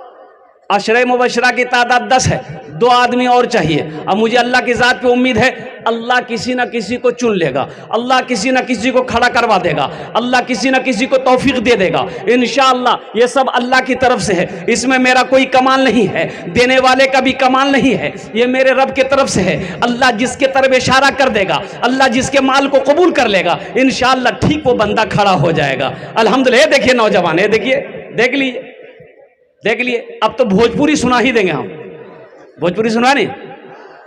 Speaker 1: अशरे मुबशरा की तादाद 10 है, 2 आदमी और चाहिए। अब मुझे अल्लाह की ज़ात पे उम्मीद है, अल्लाह किसी ना किसी को चुन लेगा, अल्लाह किसी ना किसी को खड़ा करवा देगा, अल्लाह किसी ना किसी को तौफीक दे देगा इंशाअल्लाह। ये सब अल्लाह की तरफ से है, इसमें मेरा कोई कमाल नहीं है, देने वाले का भी कमाल नहीं है, ये मेरे रब की तरफ से है। अल्लाह जिसके तरफ इशारा कर देगा, अल्लाह जिसके माल को कबूल कर लेगा इंशाअल्लाह, ठीक वो बंदा खड़ा हो जाएगा। अल्हम्दुलिल्लाह। देखिए नौजवान है, देखिए देख लीजिए देख लिए। अब तो भोजपुरी सुना ही देंगे हम, भोजपुरी सुना नहीं,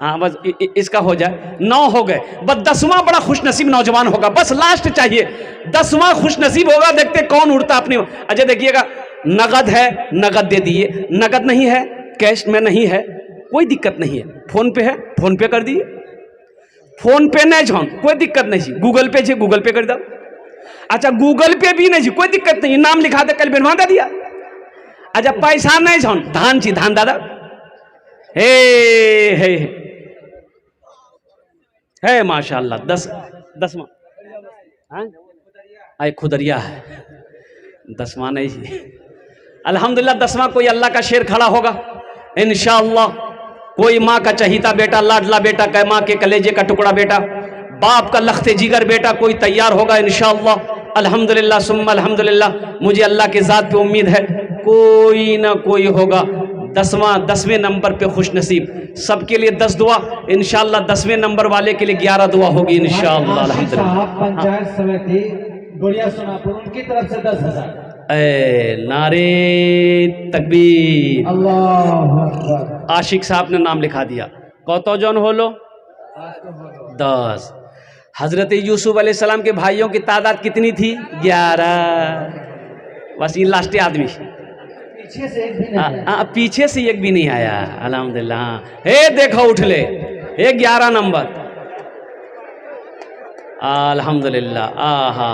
Speaker 1: हाँ बस इसका हो जाए। 9 हो गए, बस 10वां बड़ा खुशनसीब नौजवान होगा, बस लास्ट चाहिए, 10वां खुशनसीब होगा। देखते कौन उड़ता अपनी। अच्छा देखिएगा, नगद है नगद दे दिए, नगद नहीं है कैश में नहीं है, कोई दिक्कत नहीं है, फोन पे है फोन पे कर दिए, फोन पे नहीं छो कोई दिक्कत नहीं, गूगल पे छे गूगल पे कर दो। अच्छा गूगल पे भी नहीं, कोई दिक्कत नहीं, नाम लिखा दे कल बनवा दिया। अच्छा पैसा नहीं छो, धान छी धान दादा, हे है माशाल्लाह। 10वां आए खुदरिया है, 10वां नहीं। अल्हम्दुलिल्लाह 10वां कोई अल्लाह का शेर खड़ा होगा इंशाअल्लाह। कोई माँ का चहीता बेटा, लाडला बेटा, कै माँ के कलेजे का टुकड़ा बेटा, बाप का लख्ते जिगर बेटा कोई तैयार होगा इंशाअल्लाह। अल्हम्दुलिल्लाह सुम्मा अल्हम्दुलिल्लाह। मुझे अल्लाह की ज़ात पे उम्मीद है कोई ना कोई होगा 10वें नंबर पे खुश नसीब। सबके लिए 10 दुआ इंशाअल्लाह, 10वें नंबर वाले के लिए 11 दुआ होगी इंशाअल्लाह। अल्हम्दुलिल्लाह।
Speaker 2: पंचायत समिति गुड़िया सोनापुर, उनकी तरफ से 10,000।
Speaker 1: ए नारे तकबीर,
Speaker 2: अल्लाहु अकबर।
Speaker 1: आशिक साहब ने नाम लिखा दिया। कौतो जन हो लो 10। हजरत यूसुफ अलैहिस्सलाम के भाइयों की तादाद कितनी थी? 11। बस ये लास्ट आदमी,
Speaker 2: पीछे से एक भी नहीं आया।
Speaker 1: पीछे से एक भी नहीं आया। अल्हम्दुलिल्लाह। हे देखो उठले, हे 11 नंबर। अल्हम्दुलिल्लाह। हा।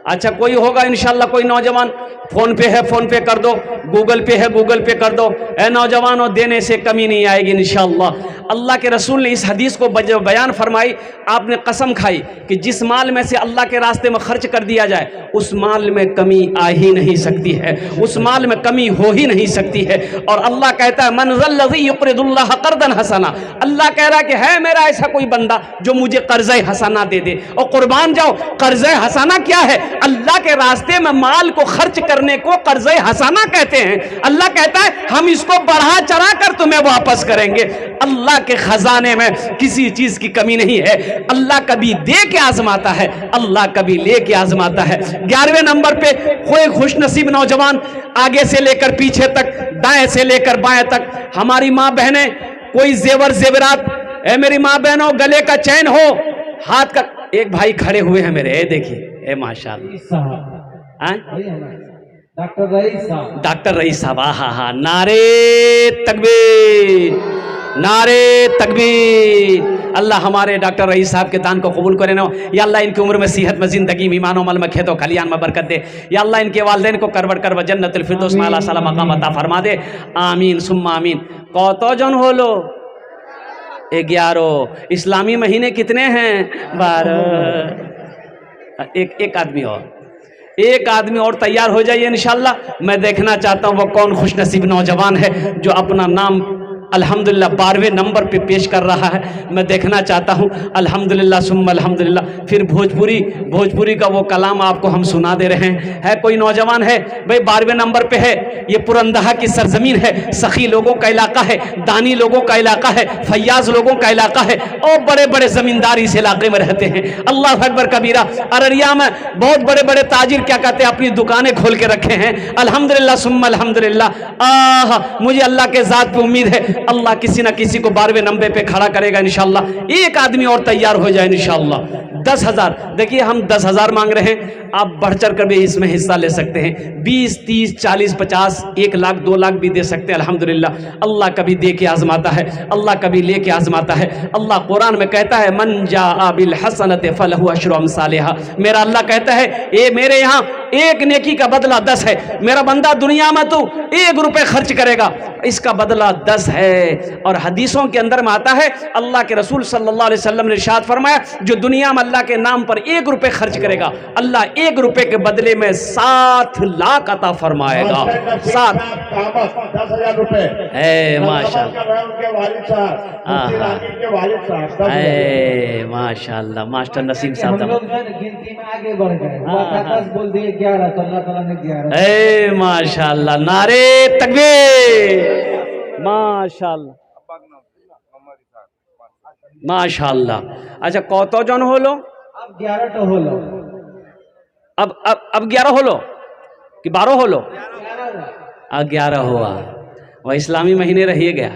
Speaker 1: अच्छा कोई होगा इंशाअल्लाह, कोई नौजवान फोन पे है फोन पे कर दो, गूगल पे है गूगल पे कर दो। ए नौजवानों देने से कमी नहीं आएगी इंशाअल्लाह। अल्लाह के रसूल ने इस हदीस को बयान फरमाई, आपने कसम खाई कि जिस माल में से अल्लाह के रास्ते में खर्च कर दिया जाए उस माल में कमी आ ही नहीं सकती है, उस माल में कमी हो ही नहीं सकती है। और अल्लाह कहता है मन ज़ल्लज़ी युक़रिदुल्लाह क़र्ज़न हसना, अल्लाह कह रहा है कि है मेरा ऐसा कोई बंदा जो मुझे कर्ज़ हसना दे दे। और कुर्बान जाओ, कर्ज़ हसना क्या है? अल्लाह के रास्ते में माल को खर्च करने को कर्ज़ हसना कहते हैं। अल्लाह कहता है हम इसको बढ़ा चढ़ा कर तुम्हें वापस करेंगे। अल्लाह के खजाने में किसी चीज की कमी नहीं है। अल्लाह कभी दे के आजमाता है, अल्लाह कभी ले के आजमाता है। 11वें नंबर पे कोई खुश नसीब नौजवान, आगे से लेकर पीछे तक, दाएं से लेकर बाएं तक, हमारी माँ बहनें, कोई जेवर जेवरात, ए मेरी माँ बहनों गले का चैन हो, हाथ का। एक भाई खड़े हुए हैं मेरे, देखिए ए माशाल्लाह,
Speaker 2: डॉक्टर रईस साहब,
Speaker 1: डॉक्टर रईस साहब। हा। नारे तकबीर, नारे तकबीर। अल्लाह हमारे डॉक्टर रईस साहब के दान को कबूल करे ना या अल्लाह, इनकी उम्र में सेहत में, जिंदगी में, ईमान अमल में, खेतों खलियान में बरकत दे या अल्लाह। इनके वालिदैन को करवट कर जन्नतुल फिरदौस में अल्लाह सलाम मकाम अता फरमा दे। आमीन सुम्मा आमीन। कौतो जन हो लो 11। इस्लामी महीने कितने हैं? 12। एक आदमी और, एक आदमी और तैयार हो जाइए इंशाल्लाह। मैं देखना चाहता हूँ वो कौन खुशनसीब नौजवान है जो अपना नाम अल्हम्दुलिल्लाह 12वें नंबर पे पेश कर रहा है। मैं देखना चाहता हूँ अल्हम्दुलिल्लाह सुम्मा अल्हम्दुलिल्लाह। फिर भोजपुरी का वो कलाम आपको हम सुना दे रहे हैं। है कोई नौजवान है भाई 12वें नंबर पे है। ये पुरंदहा की सरजमीन है, सखी लोगों का इलाका है, दानी लोगों का इलाका है, फैयाज लोगों का इलाका है और बड़े बड़े जमींदार इस इलाके में रहते हैं। अल्लाह अकबर कबीरा। अररिया में बहुत बड़े बड़े ताजिर क्या कहते हैं अपनी दुकानें खोल के रखे हैं। अल्हम्दुलिल्लाह सुम्मा अल्हम्दुलिल्लाह। मुझे अल्लाह के जात पे उम्मीद है अल्लाह किसी ना किसी को 12वें नंबर पे खड़ा करेगा इंशाल्लाह। एक आदमी और तैयार हो जाए इंशाल्लाह। 10,000 देखिए हम 10,000 मांग रहे हैं, आप बढ़ चढ़ कर भी इसमें हिस्सा ले सकते हैं। 20, 30, 40, 50, 1 लाख 2 लाख भी दे सकते हैं अल्हम्दुलिल्लाह। अल्लाह कभी दे के आजमाता है, अल्लाह कभी ले के आजमाता है। अल्लाह कुरान में कहता है मन जाअ बिल हसनति फलहु अशरु अमसालिहा। मेरा अल्लाह कहता है ये मेरे यहाँ एक नेकी का बदला 10 है। मेरा बंदा दुनिया में तू 1 रुपए खर्च करेगा, इसका बदला 10 है। और हदीसों के अंदर में आता है अल्लाह के रसूल सल्लल्लाहु अलैहि वसल्लम ने इरशाद फरमाया जो दुनिया में अल्लाह के नाम पर 1 रुपए खर्च करेगा अल्लाह 1 रुपए के बदले में 7 लाख अता फरमाएगा।
Speaker 4: 10,000 रुपए
Speaker 1: है माशाअल्लाह, माशाअल्लाह। मास्टर नसीम
Speaker 2: हम
Speaker 1: साहब
Speaker 2: लोग जो है ना गिनती में आगे बढ़ गए। हुआ था 10, बोल दिए 11, तो अल्लाह ताला ने 11।
Speaker 1: ए माशाअल्लाह, नारे तकबीर, माशाअल्लाह माशाअल्लाह। अच्छा कौतो जन होलो
Speaker 2: अब 11 तो होलो।
Speaker 1: अब 11 होलो कि 12 होलो? 11 हुआ। वह इस्लामी महीने रहिए गया,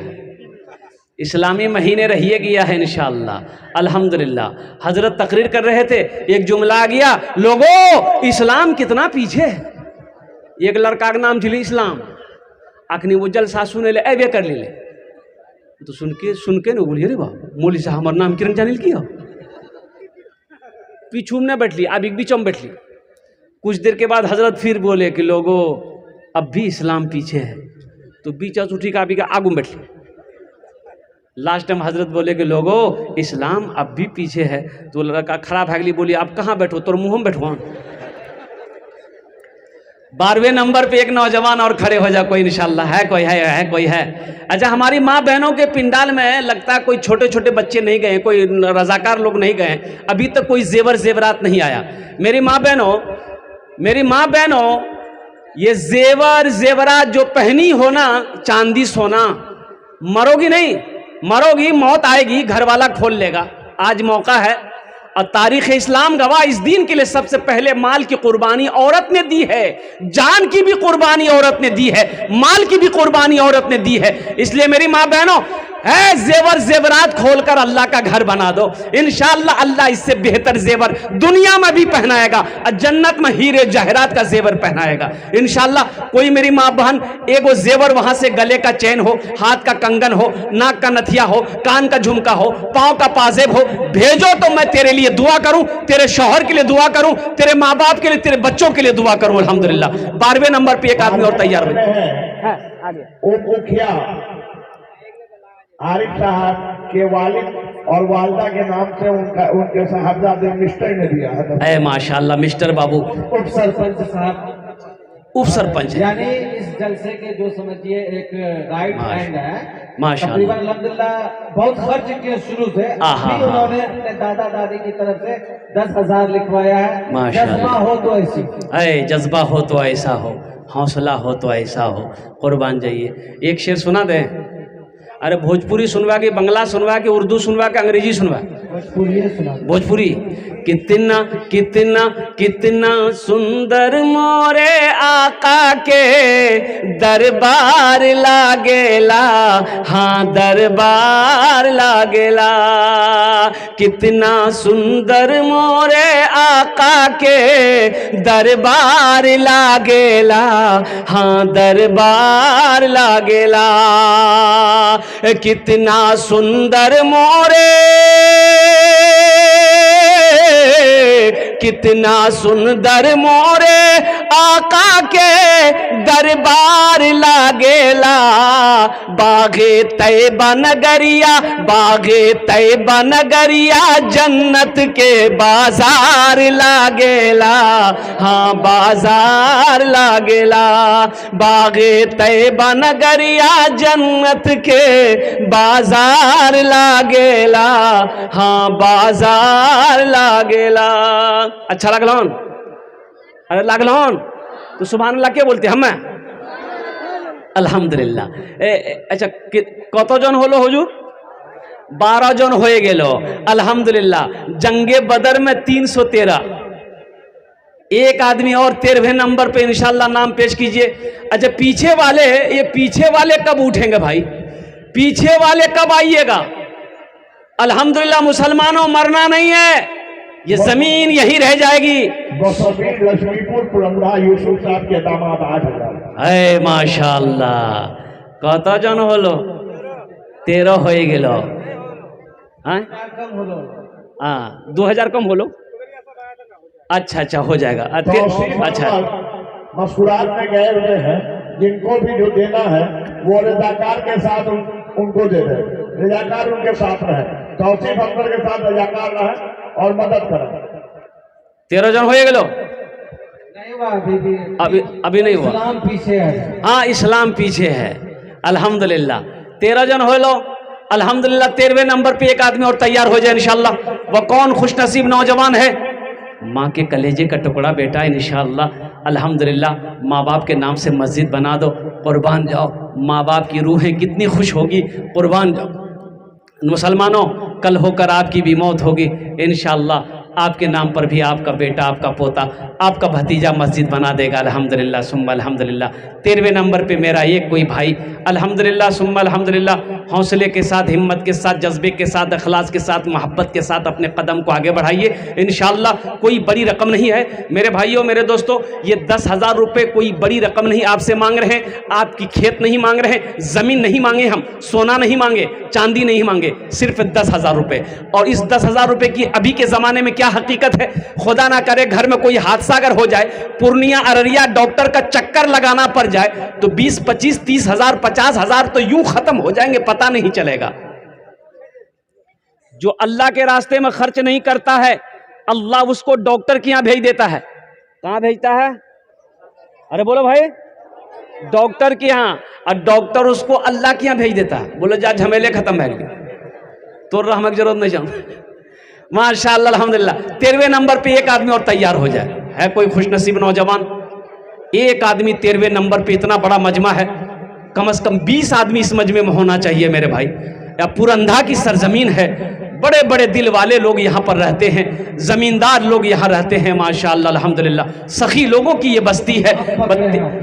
Speaker 1: इस्लामी महीने रहिए गया है इंशाअल्लाह अल्हम्दुलिल्लाह। हजरत तकरीर कर रहे थे, एक जुमला आ गया, लोगों इस्लाम कितना पीछे है। एक लड़का का नाम झिली इस्लाम अखनी वो जलसा सुने ले ऐवे कर ले तो सुन के न बोलिए रे बाबू मौली साहब हमारा नाम किरण जानिल किया पीछू में बैठली अब एक बीचों में बैठली। कुछ देर के बाद हजरत फिर बोले कि लोगों अब भी इस्लाम पीछे है, तो बीचा उठी का अभी का आगू में बैठली। लास्ट टाइम हजरत बोले कि लोगों इस्लाम अब भी पीछे है, तो लड़का खड़ा भागली बोली आप कहाँ बैठो, तो मुँह में बैठवा। 12वें नंबर पे एक नौजवान और खड़े हो जा कोई इंशाल्लाह। है कोई है कोई है? अच्छा हमारी माँ बहनों के पिंडाल में लगता है कोई छोटे छोटे बच्चे नहीं गए, कोई रजाकार लोग नहीं गए, अभी तक कोई जेवरात नहीं आया। मेरी माँ बहनों ये जेवरात जो पहनी हो ना, चांदी सोना, मरोगी नहीं, मरोगी मौत आएगी घर वाला खोल लेगा। आज मौका है और तारीख इस्लाम गवाह इस दीन के लिए सबसे पहले माल की कुर्बानी औरत ने दी है, जान की भी कुर्बानी औरत ने दी है, माल की भी कुर्बानी औरत ने दी है। इसलिए मेरी माँ बहनों है जेवरात खोलकर अल्लाह का घर बना दो, इंशाअल्लाह अल्लाह इससे बेहतर जेवर दुनिया में भी पहनाएगा और जन्नत में हीरे जहरात का जेवर पहनाएगा इंशाअल्लाह। कोई मेरी माँ बहन एगो जेवर वहां से गले का चैन हो, हाथ का कंगन हो, नाक का नथिया हो, कान का झुमका हो, पांव का पाजेब हो, भेजो तो मैं तेरे लिए दुआ करूं, तेरे शौहर के लिए दुआ करूं, तेरे माँ बाप के लिए, तेरे बच्चों के लिए दुआ करूं अल्हम्दुलिल्लाह। 12वें नंबर पे एक आदमी और तैयार हो
Speaker 4: है आरिफ साहब के वालिद और वालदा के नाम से उनके साहबजादे मिस्टर ने दिया है।
Speaker 1: माशाअल्लाह मिस्टर बाबू
Speaker 2: उप सरपंच साहब,
Speaker 1: उप सरपंच
Speaker 2: यानी इस जलसे के जो समझिए एक राइट हैंड है
Speaker 1: माशाअल्लाह।
Speaker 2: अल्हम्दुलिल्लाह बहुत खर्च किए शुरू से, अभी उन्होंने अपने दादा दादी की तरफ से 10,000 लिखवाया है। जज्बा हो तो ऐसी,
Speaker 1: जज्बा हो तो ऐसा हो, हौसला हो तो ऐसा हो, कुर्बान जाइए। एक शेर सुना दें? अरे भोजपुरी सुनवा के, बंगला सुनवा के, उर्दू सुनवा के, अंग्रेजी सुनवा? भोजपुरी। कितना कितना कितना सुंदर मोरे आका के दरबार लागेला, हाँ दरबार लागेला। कितना सुंदर मोरे आका के दरबार लागेला, हाँ दरबार लागेला। कितना सुंदर मोरे, कितना सुंदर मोरे आका के दरबार लागेला, बागे तैयबा नगरिया, बागे तैयबा नगरिया, जन्नत के बाजार लागेला, हाँ बाजार लागेला, बागे तैयबा नगरिया, जन्नत के बाजार लागेला, हाँ बाजार लागेला। अच्छा लागलोन? अरे लागलोन तो सुभान अल्लाह क्या बोलते हम? अल्हम्दुलिल्लाह। अच्छा कत जन हलो हुजूर? 12 जन होए गेलो अल्हम्दुलिल्लाह। जंगे बदर में 313, एक आदमी और 13वें नंबर पे इंशाल्लाह नाम पेश कीजिए। अच्छा पीछे वाले, ये पीछे वाले कब उठेंगे भाई? पीछे वाले कब आइएगा? अल्हम्दुलिल्लाह मुसलमानों मरना नहीं है, ये जमीन यही रह जाएगी।
Speaker 4: लक्ष्मीपुर पुरंदा यूसुफ साहब के दामाद 8,000।
Speaker 1: अरे माशाअल्लाह। कत जन हलो? 13 हो गेलो। हाँ 2000 कम होलो। अच्छा अच्छा हो जाएगा। अच्छा
Speaker 4: मस्कुरात में गए हुए हैं, जिनको भी जो देना है वो रजाकार के साथ उनको दे दे, रजाकार उनके साथ रहे, तौसीफ अकबर के साथ रजाकार रहे और मदद करें।
Speaker 1: 13 जन हो गेलो?
Speaker 2: नहीं हुआ
Speaker 1: अभी नहीं हुआ।
Speaker 2: इस्लाम पीछे है।
Speaker 1: हाँ इस्लाम पीछे है अल्हम्दुलिल्लाह। 13 जन हो लो अल्हम्दुलिल्लाह। 13वें नंबर पे एक आदमी और तैयार हो जाए इंशाअल्लाह। वह कौन खुशनसीब नौजवान है? माँ के कलेजे का टुकड़ा बेटा इंशाअल्लाह अल्हम्दुलिल्लाह। माँ बाप के नाम से मस्जिद बना दो, कुर्बान जाओ। माँ बाप की रूहें कितनी खुश होगी, कुर्बान जाओ। मुसलमानों कल होकर आपकी भी मौत होगी इंशाअल्लाह। आपके नाम पर भी आपका बेटा, आपका पोता, आपका भतीजा मस्जिद बना देगा अल्हम्दुलिल्लाह सुम्मा अल्हम्दुलिल्लाह। 13वें नंबर पे मेरा एक कोई भाई अल्हम्दुलिल्लाह सुम्मा अल्हम्दुलिल्लाह हौसले के साथ, हिम्मत के साथ, जज्बे के साथ, अखलास के साथ, मोहब्बत के साथ अपने कदम को आगे बढ़ाइए इंशाअल्लाह। कोई बड़ी रकम नहीं है मेरे भाइयों, मेरे दोस्तों। ये 10,000 रुपये कोई बड़ी रकम नहीं आपसे मांग रहे हैं, आपकी खेत नहीं मांग रहे हैं, ज़मीन नहीं मांगे, हम सोना नहीं मांगे, चांदी नहीं मांगे, सिर्फ 10,000 रुपये। और इस 10,000 रुपये की अभी के ज़माने में क्या हकीकत है, खुदा ना करे घर में कोई हादसा अगर हो जाए, पूर्णिया अररिया डॉक्टर का चक्कर लगाना पड़ जाए, तो 20, 25, 30 हजार, 50 हजार तो यूं खत्म हो जाएंगे, पता नहीं चलेगा। जो अल्लाह के रास्ते में खर्च नहीं करता है, अल्लाह उसको डॉक्टर के यहां भेज देता है। कहां भेजता है? अरे बोलो भाई, डॉक्टर के यहां। और डॉक्टर उसको अल्लाह के यहां भेज देता है। बोलो जा झमेले खत्म है, तो रहमत की जरूरत नहीं जाऊं। माशाअल्लाह अल्हम्दुलिल्लाह। 13वें नंबर पे एक आदमी और तैयार हो जाए। है कोई खुशनसीब नौजवान? एक आदमी 13वें नंबर पे, इतना बड़ा मजमा है, कम से कम 20 आदमी इस मजमे में होना चाहिए मेरे भाई। या पुरंदा की सरजमीन है, बड़े बड़े दिल वाले लोग यहाँ पर रहते हैं, ज़मींदार लोग यहाँ रहते हैं माशाअल्लाह अल्हम्दुलिल्लाह। सखी लोगों की ये बस्ती है।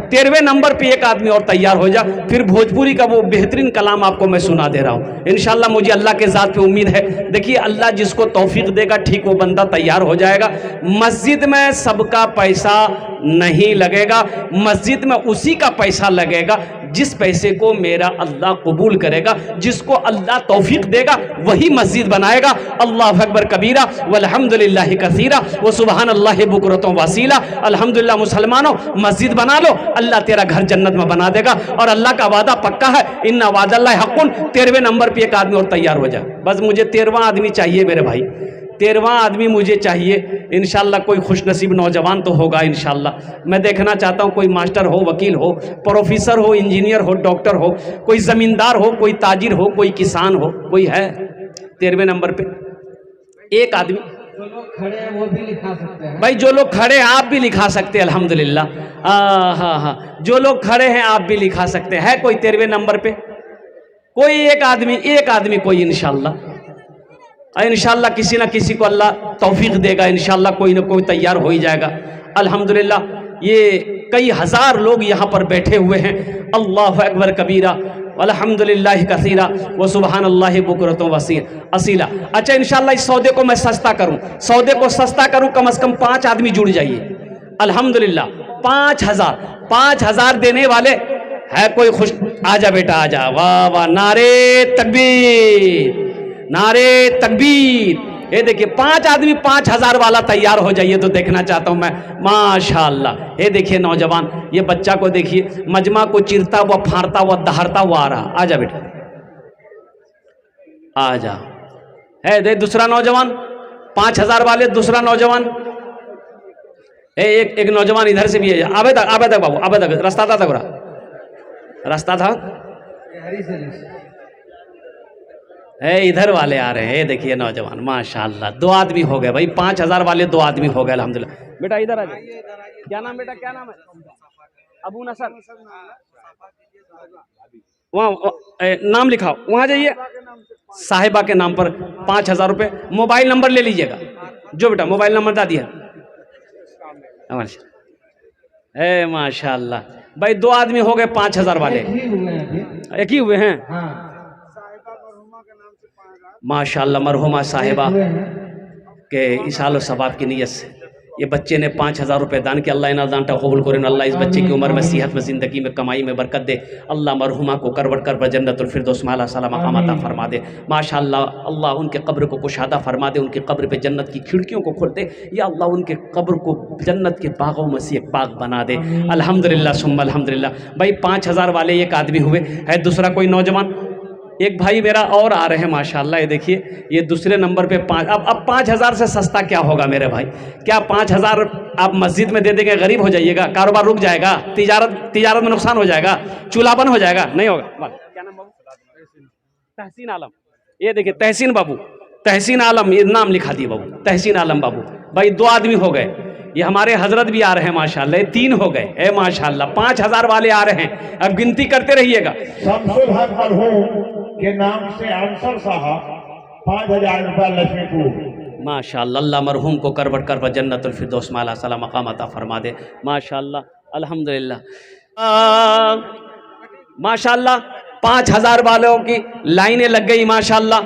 Speaker 1: 13वें नंबर पे एक आदमी और तैयार हो जा, फिर भोजपुरी का वो बेहतरीन कलाम आपको मैं सुना दे रहा हूँ इंशाअल्लाह। मुझे अल्लाह के ज़ात पे उम्मीद है। देखिए अल्लाह जिसको तौफीक देगा ठीक वो बंदा तैयार हो जाएगा। मस्जिद में सबका पैसा नहीं लगेगा, मस्जिद में उसी का पैसा लगेगा जिस पैसे को मेरा अल्लाह कबूल करेगा। जिसको अल्लाह तौफीक देगा वही मस्जिद बनाएगा। अल्लाह अकबर कबीरा वल्हम्दुलिल्लाहि कसीरा व सुबहानल्लाहि बुकरतुम वसीला। अल्हम्दुलिल्लाह मुसलमानों मस्जिद बना लो, अल्लाह तेरा घर जन्नत में बना देगा। और अल्लाह का वादा पक्का है, इन्ना वादल्लाहि हक़्क़ुन। 13वें नंबर पे एक आदमी और तैयार हो जाए। बस मुझे 13वां आदमी चाहिए मेरे भाई, 13वां आदमी मुझे चाहिए इंशाअल्लाह। कोई खुशनसीब नौजवान तो होगा इंशाअल्लाह। मैं देखना चाहता हूँ कोई मास्टर हो, वकील हो, प्रोफेसर हो, इंजीनियर हो, डॉक्टर हो, कोई ज़मींदार हो, कोई ताजिर हो, कोई किसान हो। कोई है 13वें नंबर पे? एक आदमी।
Speaker 2: जो लोग खड़े हैं वो भी लिखा सकते हैं
Speaker 1: भाई, जो लोग खड़े हैं आप भी लिखा सकते हैं अल्हम्दुलिल्लाह। हाँ हाँ, जो लोग खड़े हैं आप भी लिखा सकते हैं। है कोई 13वें नंबर पे? कोई एक आदमी कोई इंशाअल्लाह। इंशाअल्लाह किसी ना किसी को अल्लाह तौफीक देगा इंशाअल्लाह, कोई ना कोई तैयार हो ही जाएगा अल्हम्दुलिल्लाह। ये कई हजार लोग यहाँ पर बैठे हुए हैं। अल्लाह अकबर कबीरा अल्हम्दुलिल्लाह कसीरा व सुबहानल्लाहि बुकरतुम असीला। अच्छा इंशाअल्लाह इस सौदे को मैं सस्ता करूँ, सौदे को सस्ता करूँ, कम से कम 5 आदमी जुड़ जाइए अल्हम्दुलिल्लाह। 5,000 देने वाले है कोई खुश? आजा बेटा आजा, वाह वाह, नारे तकबीर, नारे तकबीर, ये देखिए 5 आदमी 5,000 वाला तैयार हो जाइए तो देखना चाहता हूं मैं। माशाल्लाह। ये देखिए नौजवान, ये बच्चा को देखिए, मजमा को चिरता हुआ, फाड़ता हुआ, दहाड़ता हुआ आ रहा। आजा बेटा, आजा। है दे दूसरा नौजवान, 5,000 वाले दूसरा नौजवान। एक नौजवान इधर से भी है। आबे तक बाबू, आबे तक रास्ता था तगड़ा, रास्ता था। है इधर वाले आ रहे हैं। ये देखिए नौजवान, माशाल्लाह 2 आदमी हो गए भाई। 5,000 वाले 2 आदमी हो गए अल्हम्दुलिल्लाह। बेटा इधर आ जाइए। क्या नाम बेटा, क्या नाम है? अबू नसर। वहाँ नाम लिखाओ, वहाँ जाइए। साहिबा के नाम पर 5,000 रुपये। मोबाइल नंबर ले लीजिएगा। जो बेटा मोबाइल नंबर दा दिया। माशाल्लाह भाई 2 आदमी हो गए 5,000 वाले। एक ही हुए हैं। माशाल्लाह मरहुमा साहिबा के इसाल सवाब की नीयत से ये बच्चे ने 5,000 रुपये दान किया। अल्लाह इन्हें दान कबूल करें। अल्लाह इस बच्चे की उम्र में, सेहत में, ज़िंदगी में, कमाई में बरकत दे। अल्लाह मरहुमा को करवट कर जन्नतुल फिरदौस में आला साला मकाम अता फरमा दे। माशाल्लाह अल्लाह उनके कब्र को कुशादा फरमा दे, उनके कब्र पे जन्नत की खिड़कियों को खोल दे। या अल्लाह उनके कब्र को जन्नत के बागों में से एक बाग बना दे। अल्हम्दुलिल्लाह सुम्मा अल्हम्दुलिल्लाह। भाई 5,000 वाले एक आदमी हुए। है दूसरा कोई नौजवान, एक भाई मेरा और आ रहे हैं माशाल्लाह। ये देखिए ये दूसरे नंबर पे 5। अब 5,000 से सस्ता क्या होगा मेरे भाई? क्या 5,000 आप मस्जिद में दे देंगे, गरीब हो जाइएगा, कारोबार रुक जाएगा, तिजारत में नुकसान हो जाएगा, चूल्हापन हो जाएगा? नहीं होगा। क्या नाम बाबू? तहसीन आलम। ये देखिए तहसीन बाबू, तहसीन आलम, ये नाम लिखा दिए बाबू, तहसीन आलम बाबू। भाई 2 आदमी हो गए। ये हमारे हजरत भी आ रहे हैं माशाल्लाह, 3 हो गए। है माशाल्लाह 5,000 वाले आ रहे हैं। अब गिनती करते रहिएगा।
Speaker 4: शमसुल हक मरहूम के नाम से अंसर साहब 5,000 रुपया लक्ष्मीपुर।
Speaker 1: माशाल्लाह अल्लाह मरहूम को करवट कर जन्नतुल फिरदौस में आला साला मकाम अता फरमा दे। माशाल्लाह अल्हम्दुलिल्लाह। माशाल्लाह 5,000 वालों की लाइनें लग गई माशाल्लाह।